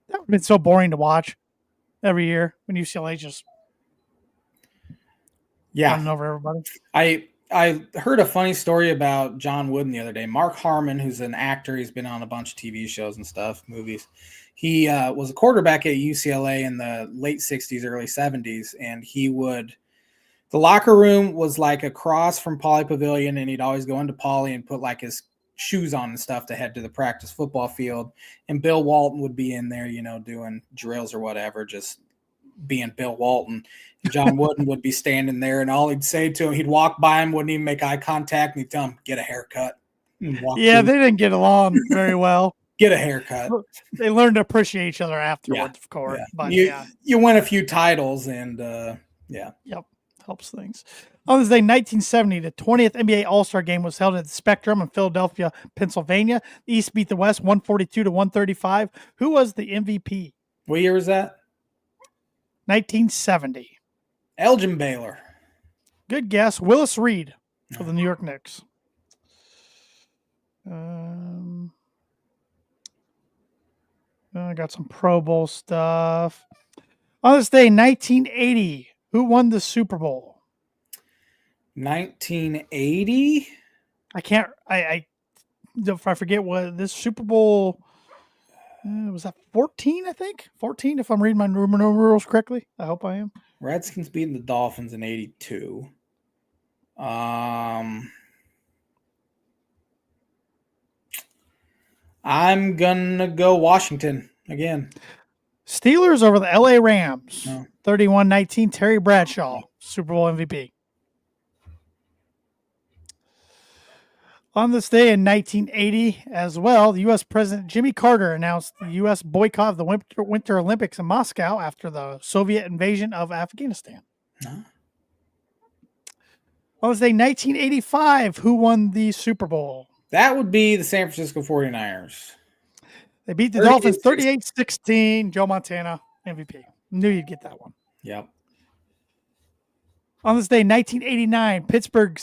That would have been so boring to watch every year when UCLA just running over everybody. I heard a funny story about John Wooden the other day. Mark Harmon, who's an actor, he's been on a bunch of TV shows and stuff, movies. He was a quarterback at UCLA in the late 60s, early 70s, and the locker room was across from Pauley Pavilion, and he'd always go into Pauley and put his shoes on and stuff to head to the practice football field. And Bill Walton would be in there, doing drills or whatever, just being Bill Walton. And John Wooden would be standing there, and all he'd say to him, he'd walk by him, wouldn't even make eye contact, and he'd tell him, get a haircut. Yeah, they didn't get along very well. Get a haircut. They learned to appreciate each other afterwards, of course. Yeah. But you win a few titles, and Yep, helps things. On this day, 1970, the 20th NBA All-Star Game was held at the Spectrum in Philadelphia, Pennsylvania. The East beat the West 142-135. Who was the MVP? What year was that? 1970. Elgin Baylor. Good guess. Willis Reed of the New York Knicks. I got some Pro Bowl stuff. On this day, 1980, who won the Super Bowl? 1980? If I forget what this Super Bowl was, that 14, I think? 14, if I'm reading my numerals correctly. I hope I am. Redskins beating the Dolphins in 82. I'm gonna go Washington again. Steelers over the LA Rams. 31-19. Terry Bradshaw, Super Bowl MVP. On this day in 1980 as well, the U.S. President Jimmy Carter announced the U.S. boycott of the Winter Olympics in Moscow after the Soviet invasion of Afghanistan. On this day, 1985, who won the Super Bowl? That would be the San Francisco 49ers. They beat the Dolphins 38-16. Joe Montana, MVP. Knew you'd get that one. Yep. On this day, 1989, Pittsburgh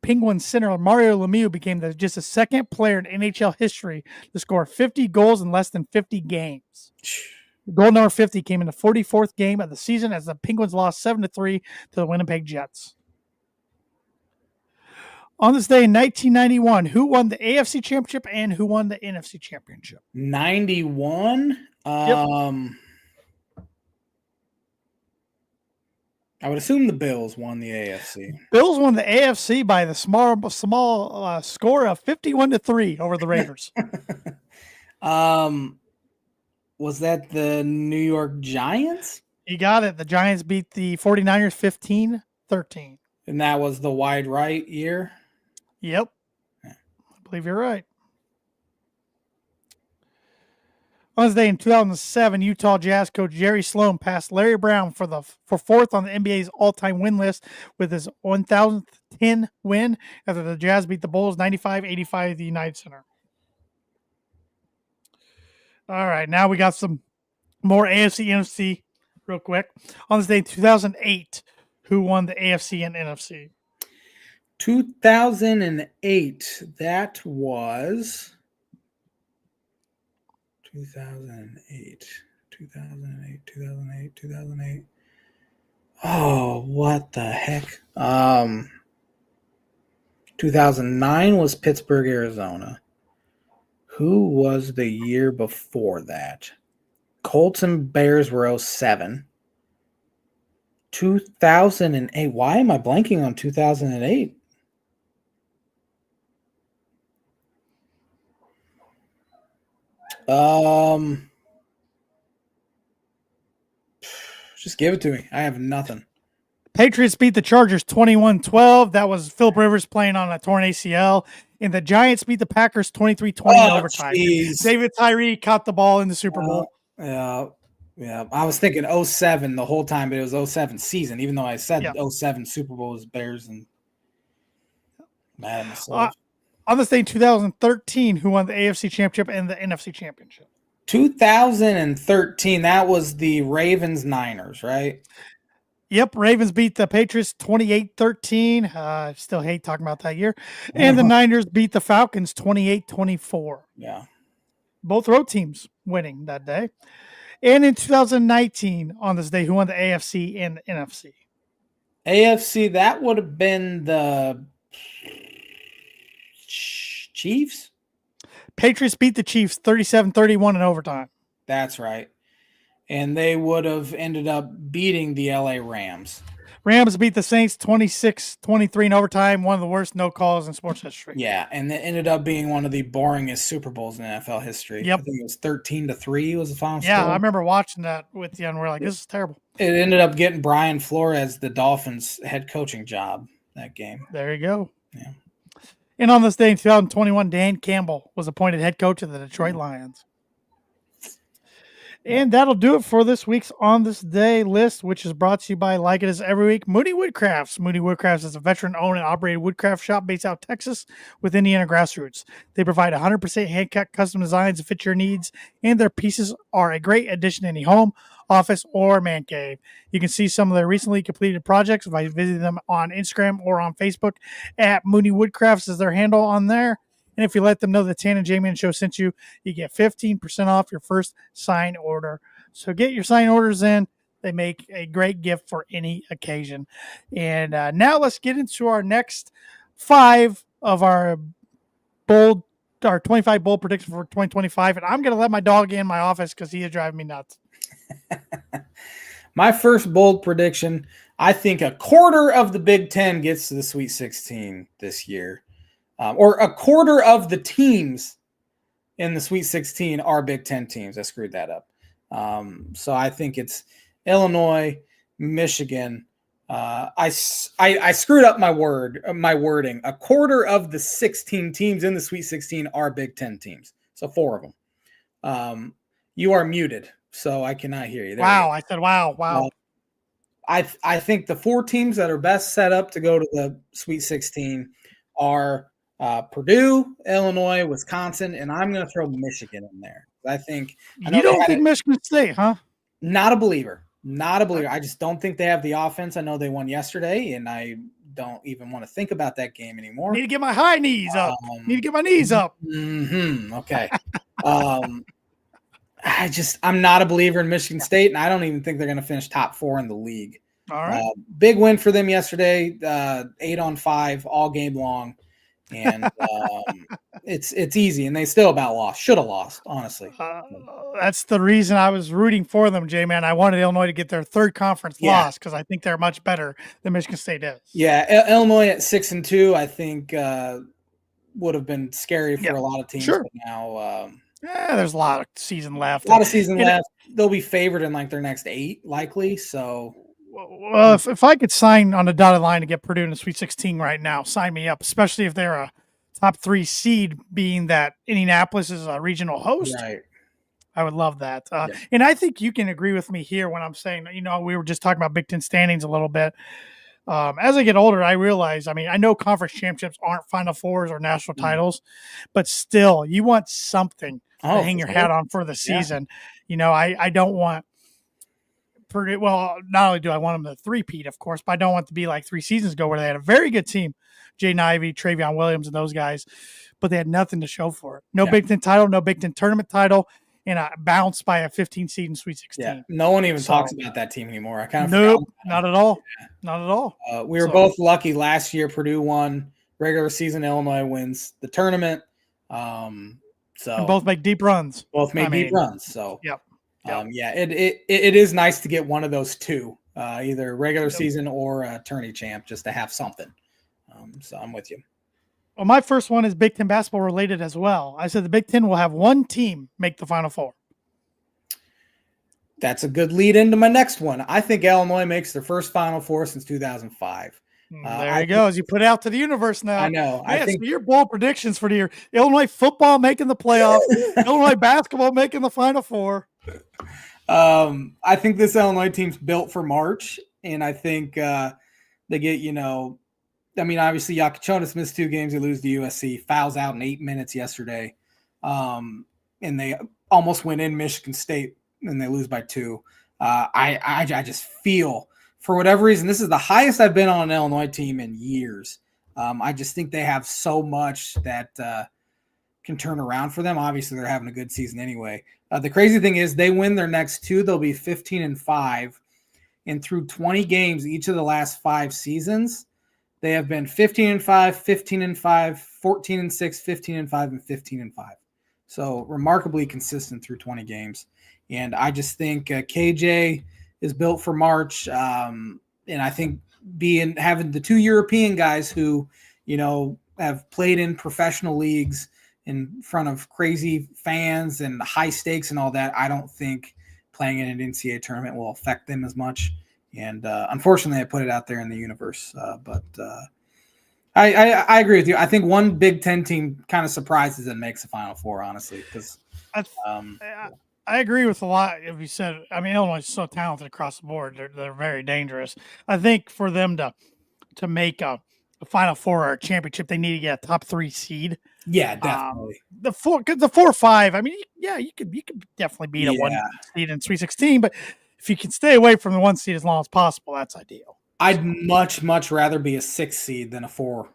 Penguins center Mario Lemieux became just the second player in NHL history to score 50 goals in less than 50 games. Goal number 50 came in the 44th game of the season as the Penguins lost 7-3 to the Winnipeg Jets. On this day in 1991, who won the AFC Championship and who won the NFC Championship? 91? Yep. I would assume the Bills won the AFC. Bills won the AFC by the small score of 51-3 over the Raiders. Was that the New York Giants? You got it. The Giants beat the 49ers 15-13. And that was the wide right year? Yep. I believe you're right. On this day in 2007, Utah Jazz coach Jerry Sloan passed Larry Brown for fourth on the NBA's all-time win list with his 1,010 win after the Jazz beat the Bulls 95-85 at the United Center. All right, now we got some more AFC, NFC real quick. On this day in 2008, who won the AFC and NFC? 2008. That was 2008. 2008. Oh, what the heck? 2009 was Pittsburgh, Arizona. Who was the year before that? Colts and Bears were 07. 2008. Why am I blanking on 2008? Just give it to me. I have nothing. Patriots beat the Chargers 21-12. That was Phillip Rivers playing on a torn ACL. And the Giants beat the Packers 23-20 in overtime. Geez. David Tyree caught the ball in the Super Bowl. Yeah. I was thinking 07 the whole time, but it was 07 season, even though I said 07 Super Bowl was Bears and mad at myself. On this day in 2013, who won the AFC Championship and the NFC Championship? 2013, that was the Ravens-Niners, right? Yep, Ravens beat the Patriots 28-13. I still hate talking about that year. And the Niners beat the Falcons 28-24. Yeah. Both road teams winning that day. And in 2019, on this day, who won the AFC and the NFC? AFC, that would have been the Chiefs? Patriots beat the Chiefs 37-31 in overtime. That's right. And they would have ended up beating the LA Rams. Rams beat the Saints 26-23 in overtime, one of the worst no calls in sports history. Yeah, and it ended up being one of the boringest Super Bowls in NFL history. Yep. I think it was 13-3 was the final score. Yeah, I remember watching that with you, and we're like, this is terrible. It ended up getting Brian Flores the Dolphins head coaching job that game. There you go. Yeah. And on this day in 2021, Dan Campbell was appointed head coach of the Detroit Lions. And that'll do it for this week's On This Day list, which is brought to you by, like it is every week, Moody Woodcrafts. Moody Woodcrafts is a veteran-owned and operated woodcraft shop based out of Texas with Indiana grassroots. They provide 100% hand-cut custom designs that fit your needs, and their pieces are a great addition to any home, office, or man cave. You can see some of their recently completed projects by visiting them on Instagram or on Facebook at Moody Woodcrafts is their handle on there. And if you let them know the Tan and J-Man Show sent you, you get 15% off your first sign order. So get your sign orders in. They make a great gift for any occasion. And now let's get into our next 5 of our 25 bold predictions for 2025. And I'm going to let my dog in my office because he is driving me nuts. My first bold prediction, I think a quarter of the Big Ten gets to the Sweet 16 this year. Or a quarter of the teams in the Sweet 16 are Big Ten teams. I screwed that up. So I think it's Illinois, Michigan. I screwed up my wording. A quarter of the 16 teams in the Sweet 16 are Big Ten teams. So 4 of them. You are muted, so I cannot hear you. Wow. I said, wow. I think the 4 teams that are best set up to go to the Sweet 16 are Purdue, Illinois, Wisconsin, and I'm going to throw Michigan in there. I think you don't think Michigan State, huh? Not a believer. I just don't think they have the offense. I know they won yesterday, and I don't even want to think about that game anymore. Need to get my high knees up. Need to get my knees up. Okay. I'm not a believer in Michigan State, and I don't even think they're going to finish top 4 in the league. All right. Big win for them yesterday. 8-on-5 all game long. And it's easy, and they still about lost. Should have lost, honestly. That's the reason I was rooting for them, J-Man. I wanted Illinois to get their 3rd conference loss because I think they're much better than Michigan State is. Yeah, Illinois at 6-2, I think would have been scary for a lot of teams. Sure. But now, there's a lot of season left. They'll be favored in like their next 8, likely. So. Well, if I could sign on the dotted line to get Purdue in the Sweet 16 right now, sign me up, especially if they're a top 3 seed, being that Indianapolis is a regional host. Right. I would love that. Yeah. And I think you can agree with me here when I'm saying, we were just talking about Big Ten standings a little bit. As I get older, I realize, I know conference championships aren't Final Fours or national Mhm. titles, but still, you want something to Oh, hang for your sure. hat on for the Yeah. season. I don't want Purdue. Well, not only do I want them to three-peat, of course, but I don't want it to be like 3 seasons ago where they had a very good team, Jaden Ivey, Travion Williams, and those guys, but they had nothing to show for it. No Yeah. Big Ten title, no Big Ten tournament title, and a bounce by a 15 seed in Sweet Yeah. 16. No one even So, talks about that team anymore. I kind of forgot. nope, not at all. Not at all. We were So, both lucky last year. Purdue won regular season. Illinois wins the tournament. and So both make deep runs. both made deep runs. So Yep. Yep. yeah, it is nice to get one of those two, either regular Yep. season or a tourney champ, just to have something. So I'm with you. Well, my first one is Big Ten basketball related as well. I said the Big Ten will have one team make the Final Four. That's a good lead into my next one. I think Illinois makes their first Final Four since 2005. There you go. As you put it out to the universe now. I know. Man, I think so your bold predictions for the year: Illinois football making the playoffs, Illinois basketball making the Final Four. I think this Illinois team's built for March, and I think they get, obviously Yakichonis missed 2 games. They lose to USC, fouls out in 8 minutes yesterday, and they almost went in Michigan State, and they lose by 2. I just feel, for whatever reason, this is the highest I've been on an Illinois team in years. I just think they have so much that can turn around for them. Obviously, they're having a good season anyway. The crazy thing is they win their next 2, they'll be 15-5. And through 20 games, each of the last 5 seasons, they have been 15-5, 15-5, 14-6, 15-5, and 15-5. So remarkably consistent through 20 games. And I just think KJ is built for March. And I think having the 2 European guys who, have played in professional leagues in front of crazy fans and high stakes and all that, I don't think playing in an NCAA tournament will affect them as much. And unfortunately, I put it out there in the universe. But I agree with you. I think one Big Ten team kind of surprises and makes the Final Four, honestly, because I agree with a lot of you said. Illinois is so talented across the board; they're very dangerous. I think for them to make a Final Four or a championship, they need to get a top 3 seed. Yeah, definitely. The 4-5. You could definitely beat a 1 seed in Sweet 16, but if you can stay away from the 1 seed as long as possible, that's ideal. I'd much rather be a 6 seed than a 4.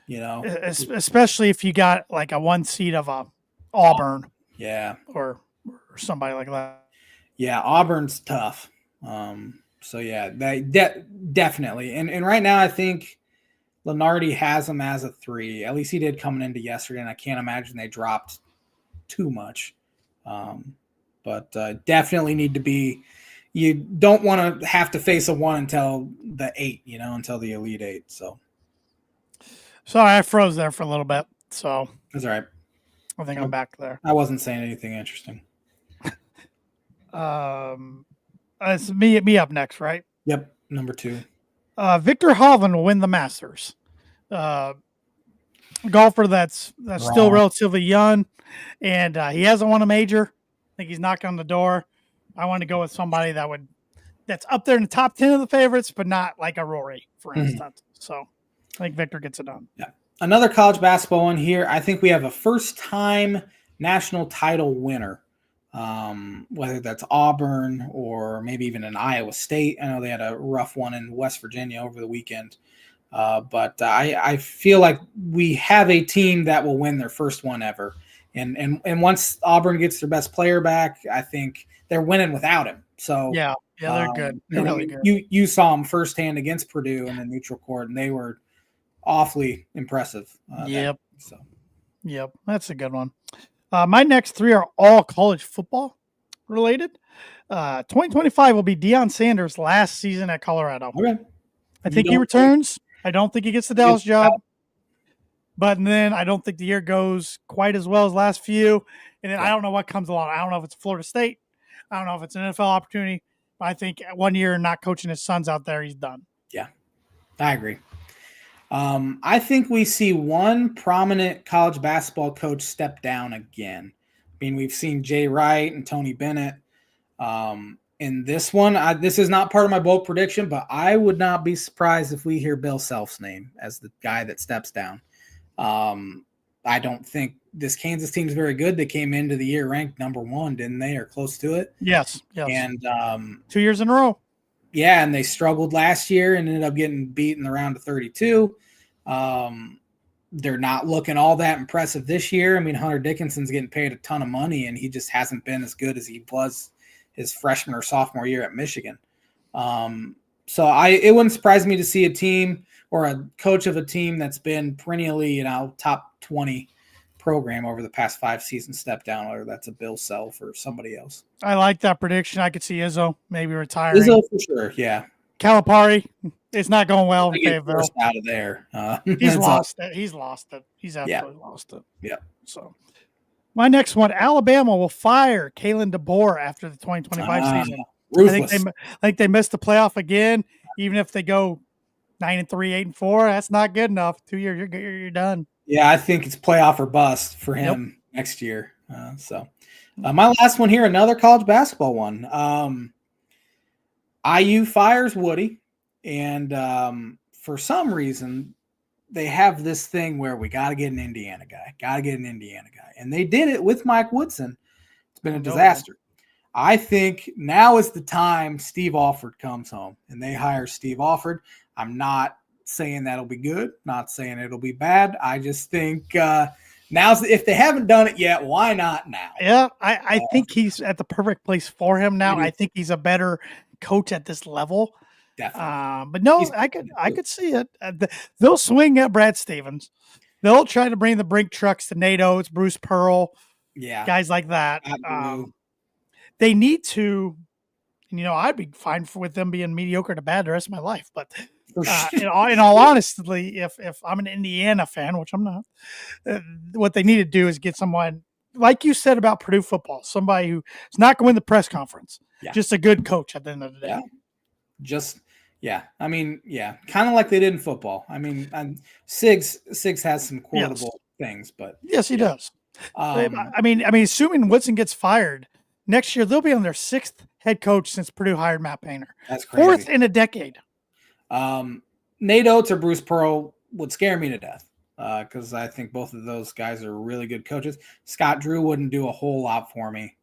Especially if you got like a 1 seed of a Auburn, or somebody like that. Yeah, Auburn's tough. So yeah, they definitely. And right now, I think Lenardi has them as a 3. At least he did coming into yesterday, and I can't imagine they dropped too much. But definitely need to be. You don't want to have to face a 1 until the 8. Until the Elite 8. So. Sorry, I froze there for a little bit. So that's all right. I think I'm back there. I wasn't saying anything interesting. It's me up next, right? Yep, number 2. Victor Hovland will win the Masters. Golfer that's still relatively young, and he hasn't won a major. I think he's knocking on the door. I want to go with somebody that's up there in the top 10 of the favorites, but not like a Rory, for instance. So I think Victor gets it done. Yeah. Another college basketball one here. I think we have a first-time national title winner, whether that's Auburn or maybe even an Iowa State. I know they had a rough one in West Virginia over the weekend. But I feel like we have a team that will win their first one ever. And once Auburn gets their best player back, I think they're winning without him. So yeah, they're good. They're really good. You saw them firsthand against Purdue in the neutral court, and they were awfully impressive. Yep, that's a good one. My next 3 are all college football related. 2025 will be Deion Sanders' last season at Colorado. Okay. I think he returns. I don't think he gets the Dallas job. But then I don't think the year goes quite as well as last few. And then I don't know what comes along. I don't know if it's Florida State. I don't know if it's an NFL opportunity. But I think 1 year not coaching his sons out there, he's done. Yeah, I agree. I think we see one prominent college basketball coach step down again. mean, we've seen Jay Wright and Tony Bennett. In this one, this is not part of my bold prediction, but I would not be surprised if we hear Bill Self's name as the guy that steps down. I don't think this Kansas team is very good. They came into the year ranked number 1, didn't they, or close to it? Yes. And 2 years in a row. Yeah, and they struggled last year and ended up getting beat in the round of 32. They're not looking all that impressive this year. I mean, Hunter Dickinson's getting paid a ton of money, and he just hasn't been as good as he was his freshman or sophomore year at Michigan. So it wouldn't surprise me to see a team or a coach of a team that's been perennially, top 20 program over the past 5 seasons step down, whether that's a Bill Self or somebody else. I like that prediction. I could see Izzo maybe retiring. Izzo for sure, yeah. Calipari, it's not going well in Fayetteville. Out of there. He's lost it. He's lost it. He's absolutely lost it. Yeah. So my next one, Alabama will fire Kalen DeBoer after the 2025 season. Ruthless. I think they missed the playoff again. Even if they go 9-3, 8-4, that's not good enough. 2 years, you're done. Yeah, I think it's playoff or bust for him next year. My last one here, another college basketball one. IU fires Woody, and for some reason, they have this thing where we got to get an Indiana guy, and they did it with Mike Woodson. It's been a disaster. I think now is the time Steve Alford comes home, and they hire Steve Alford. I'm not saying that'll be good, not saying it'll be bad. I just think now's if they haven't done it yet, why not now? Yeah, I think he's at the perfect place for him now. I think he's a better coach at this level. Definitely. But no, I could see it. They'll swing at Brad Stevens. They'll try to bring the brink trucks to Nate Oates, Bruce Pearl, guys like that. They need to, and I'd be fine with them being mediocre to bad the rest of my life. But in all honesty, if I'm an Indiana fan, which I'm not, what they need to do is get someone like you said about Purdue football, somebody who's not going to win the press conference, just a good coach at the end of the day. Kind of like they did in football. I mean, Siggs has some quotable things, but yes, he does. I mean, assuming Woodson gets fired next year, they'll be on their 6th head coach since Purdue hired Matt Painter. That's crazy. 4th in a decade. Nate Oates or Bruce Pearl would scare me to death because I think both of those guys are really good coaches. Scott Drew wouldn't do a whole lot for me.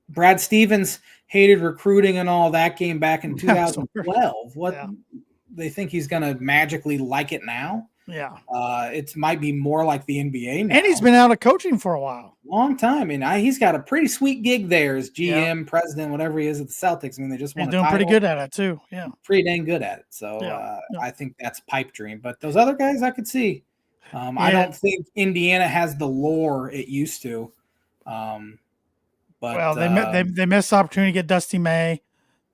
Brad Stevens hated recruiting and all that game back in 2012. They think he's going to magically like it now? Yeah. It might be more like the NBA now. And he's been out of coaching for a while. Long time. And he's got a pretty sweet gig there as GM, president, whatever he is at the Celtics. I mean, they just want to doing pretty good at it too. Yeah. Pretty dang good at it. So I think that's pipe dream. But those other guys I could see. I don't think Indiana has the lore it used to. But they missed the opportunity to get Dusty May.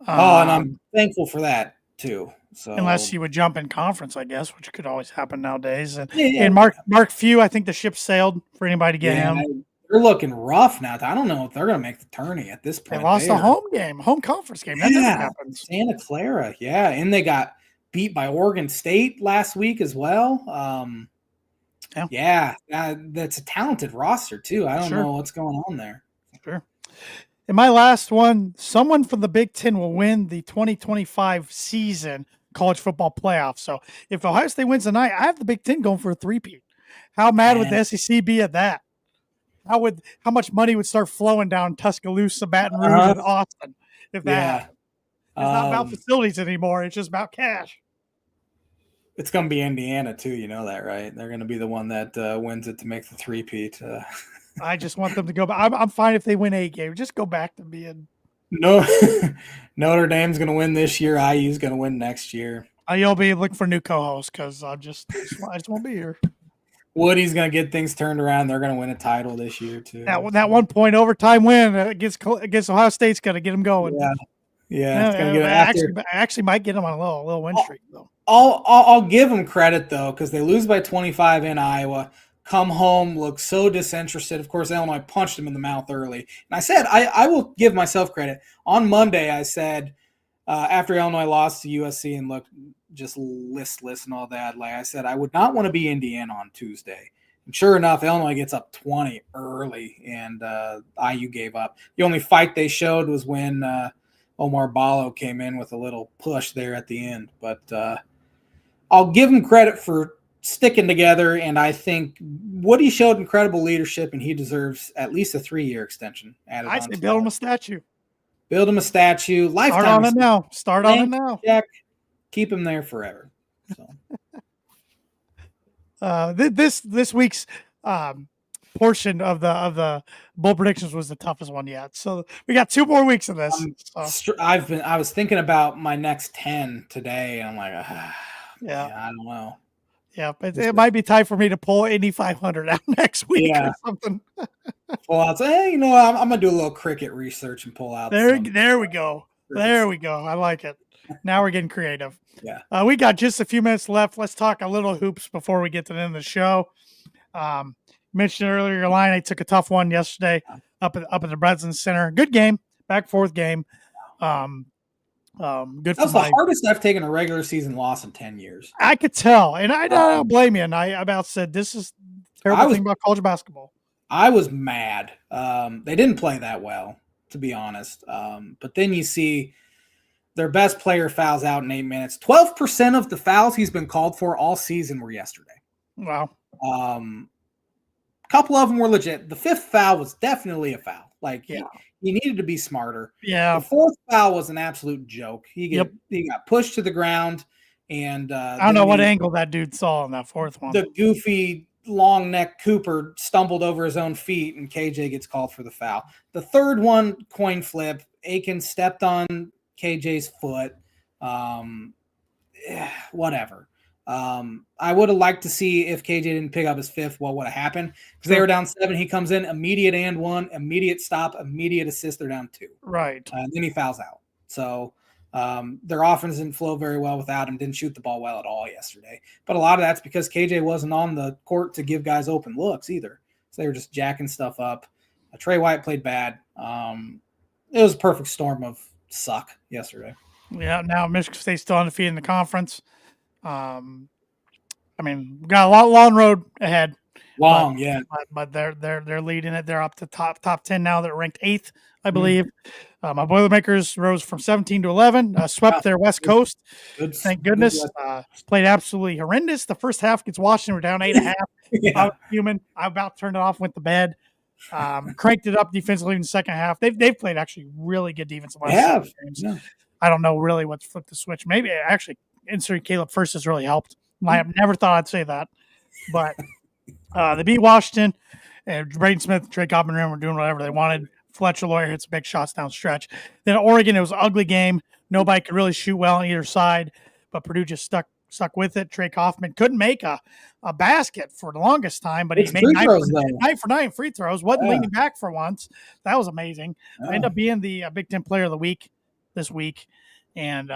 And I'm thankful for that too. So unless he would jump in conference, I guess, which could always happen nowadays. And Mark Few, I think the ship sailed for anybody to get him. They're looking rough now. I don't know if they're going to make the tourney at this point. They lost a home conference game. That never happens. Santa Clara, and they got beat by Oregon State last week as well. That's a talented roster too. I don't know what's going on there. Sure. And my last one, someone from the Big Ten will win the 2025 season college football playoff. So if Ohio State wins tonight, I have the Big Ten going for a three-peat. How mad would the SEC be at that? How much money would start flowing down Tuscaloosa, Baton Rouge, and Austin if that happened? It's not about facilities anymore. It's just about cash. It's going to be Indiana too. You know that, right? They're going to be the one that wins it to make the three-peat. I just want them to go back. I'm fine if they win a game. Just go back to being. No, Notre Dame's going to win this year. IU's going to win next year. You'll be looking for new co-hosts because I just won't be here. Woody's going to get things turned around. They're going to win a title this year too. That 1 point overtime win against Ohio State's going to get them going. Yeah. I actually might get them on a little win streak though. I'll give them credit though because they lose by 25 in Iowa. Come home, look so disinterested. Of course, Illinois punched him in the mouth early. And I said, I will give myself credit. On Monday, I said, after Illinois lost to USC and looked just listless and all that, like I said, I would not want to be Indiana on Tuesday. And sure enough, Illinois gets up 20 early, and IU gave up. The only fight they showed was when Omar Ballo came in with a little push there at the end. But I'll give him credit for sticking together, and I think Woody showed incredible leadership, and he deserves at least a 3-year extension. I say build him a statue. Build him a statue. Lifetime. Start on it now. Start on it now. Check. Keep him there forever. So. This week's portion of the bowl predictions was the toughest one yet. So we got 2 more weeks of this. I was thinking about my next 10 today, and I'm like, yeah, I don't know. Yeah, it might be time for me to pull Indy 500 out next week or something. Pull out. Hey, I'm gonna do a little cricket research and pull out. There we go. There we go. I like it. Now we're getting creative. Yeah. We got just a few minutes left. Let's talk a little hoops before we get to the end of the show. Mentioned earlier, your line. I took a tough one yesterday up at the Breslin Center. Good game, back forth game. Good. That's the hardest I've taken a regular season loss in 10 years. I could tell, and I don't blame you. And I about said this is terrible thing about college basketball. I was mad. They didn't play that well, to be honest. But then you see their best player fouls out in 8 minutes. 12% of the fouls he's been called for all season were yesterday. Wow. A couple of them were legit. The 5th foul was definitely a foul. Like he needed to be smarter. Yeah. The 4th foul was an absolute joke. He got pushed to the ground, and I don't know what angle that dude saw on that 4th one. The goofy long neck Cooper stumbled over his own feet, and KJ gets called for the foul. The 3rd one, coin flip. Aiken stepped on KJ's foot. Whatever. I would have liked to see if KJ didn't pick up his 5th, what would have happened? Because they were down 7. He comes in, immediate and 1, immediate stop, immediate assist. They're down 2. Right. And then he fouls out. So their offense didn't flow very well without him, didn't shoot the ball well at all yesterday. But a lot of that's because KJ wasn't on the court to give guys open looks either. So they were just jacking stuff up. Trey White played bad. It was a perfect storm of suck yesterday. Yeah, now Michigan State's still undefeated in the conference. I mean, we got a long road ahead. But they're leading it. They're up to top 10 now. They're ranked 8th, I believe. My Boilermakers rose from 17 to 11, swept their West Coast. Thank goodness. Played absolutely horrendous. The first half gets Washington. We're down 8.5. I was human. I about turned it off, went to bed. Cranked it up defensively in the second half. They've played actually really good defense. Games. Yeah. I don't know really what's flipped the switch. Maybe actually inserting Caleb first has really helped. I never thought I'd say that, but they beat Washington. And Braden Smith, Trey Coppin were doing whatever they wanted. Fletcher Lawyer hit some big shots down stretch. Then Oregon, it was an ugly game. Nobody could really shoot well on either side, but Purdue just stuck with it. Trey Kaufman couldn't make a basket for the longest time, but he made 9 for 9 free throws. Wasn't leaning back for once. That was amazing. Ended up being the Big Ten Player of the Week this week. And,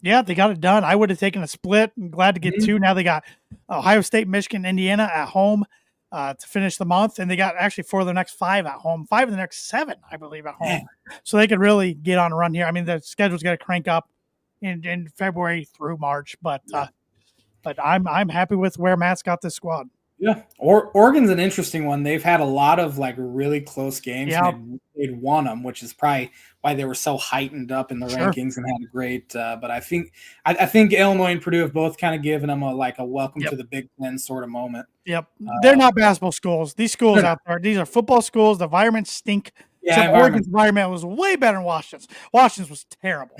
they got it done. I would have taken a split. I'm glad to get 2. Now they got Ohio State, Michigan, Indiana at home to finish the month. And they got actually 4 of the next 5 at home, 5 of the next 7, I believe, at home. So they could really get on a run here. I mean, the schedule's got to crank up in February through March, but I'm happy with where Matt's got this squad. Yeah, Oregon's an interesting one. They've had a lot of really close games. Yeah. They'd won them, which is probably why they were so heightened up in the rankings and had a great. But I think Illinois and Purdue have both kind of given them a welcome to the Big Ten sort of moment. Yep, they're not basketball schools. These schools out there, these are football schools. The environments stink. Yeah, Oregon's environment was way better than Washington's. Washington's was terrible.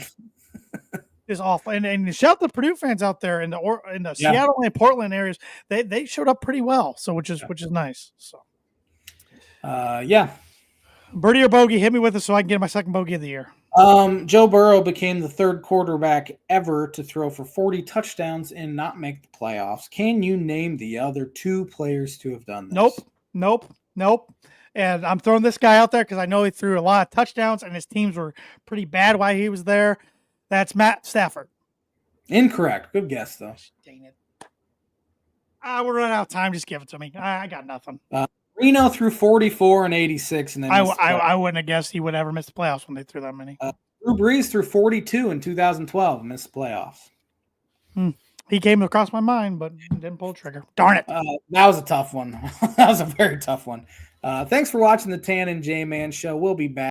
Is awful, and shout out to Purdue fans out there in the Seattle and Portland areas. They showed up pretty well, so which is nice. So, birdie or bogey, hit me with it so I can get my second bogey of the year. Joe Burrow became the 3rd quarterback ever to throw for 40 touchdowns and not make the playoffs. Can you name the other 2 players to have done this? Nope. And I'm throwing this guy out there because I know he threw a lot of touchdowns and his teams were pretty bad while he was there. That's Matt Stafford. Incorrect. Good guess, though. Dang it. We're running out of time. Just give it to me. I got nothing. Reno threw 44 and 86. And then I wouldn't have guessed he would ever miss the playoffs when they threw that many. Drew Brees threw 42 in 2012 and missed the playoffs. He came across my mind, but didn't pull the trigger. Darn it. That was a tough one. That was a very tough one. Thanks for watching the Tan and J Man show. We'll be back.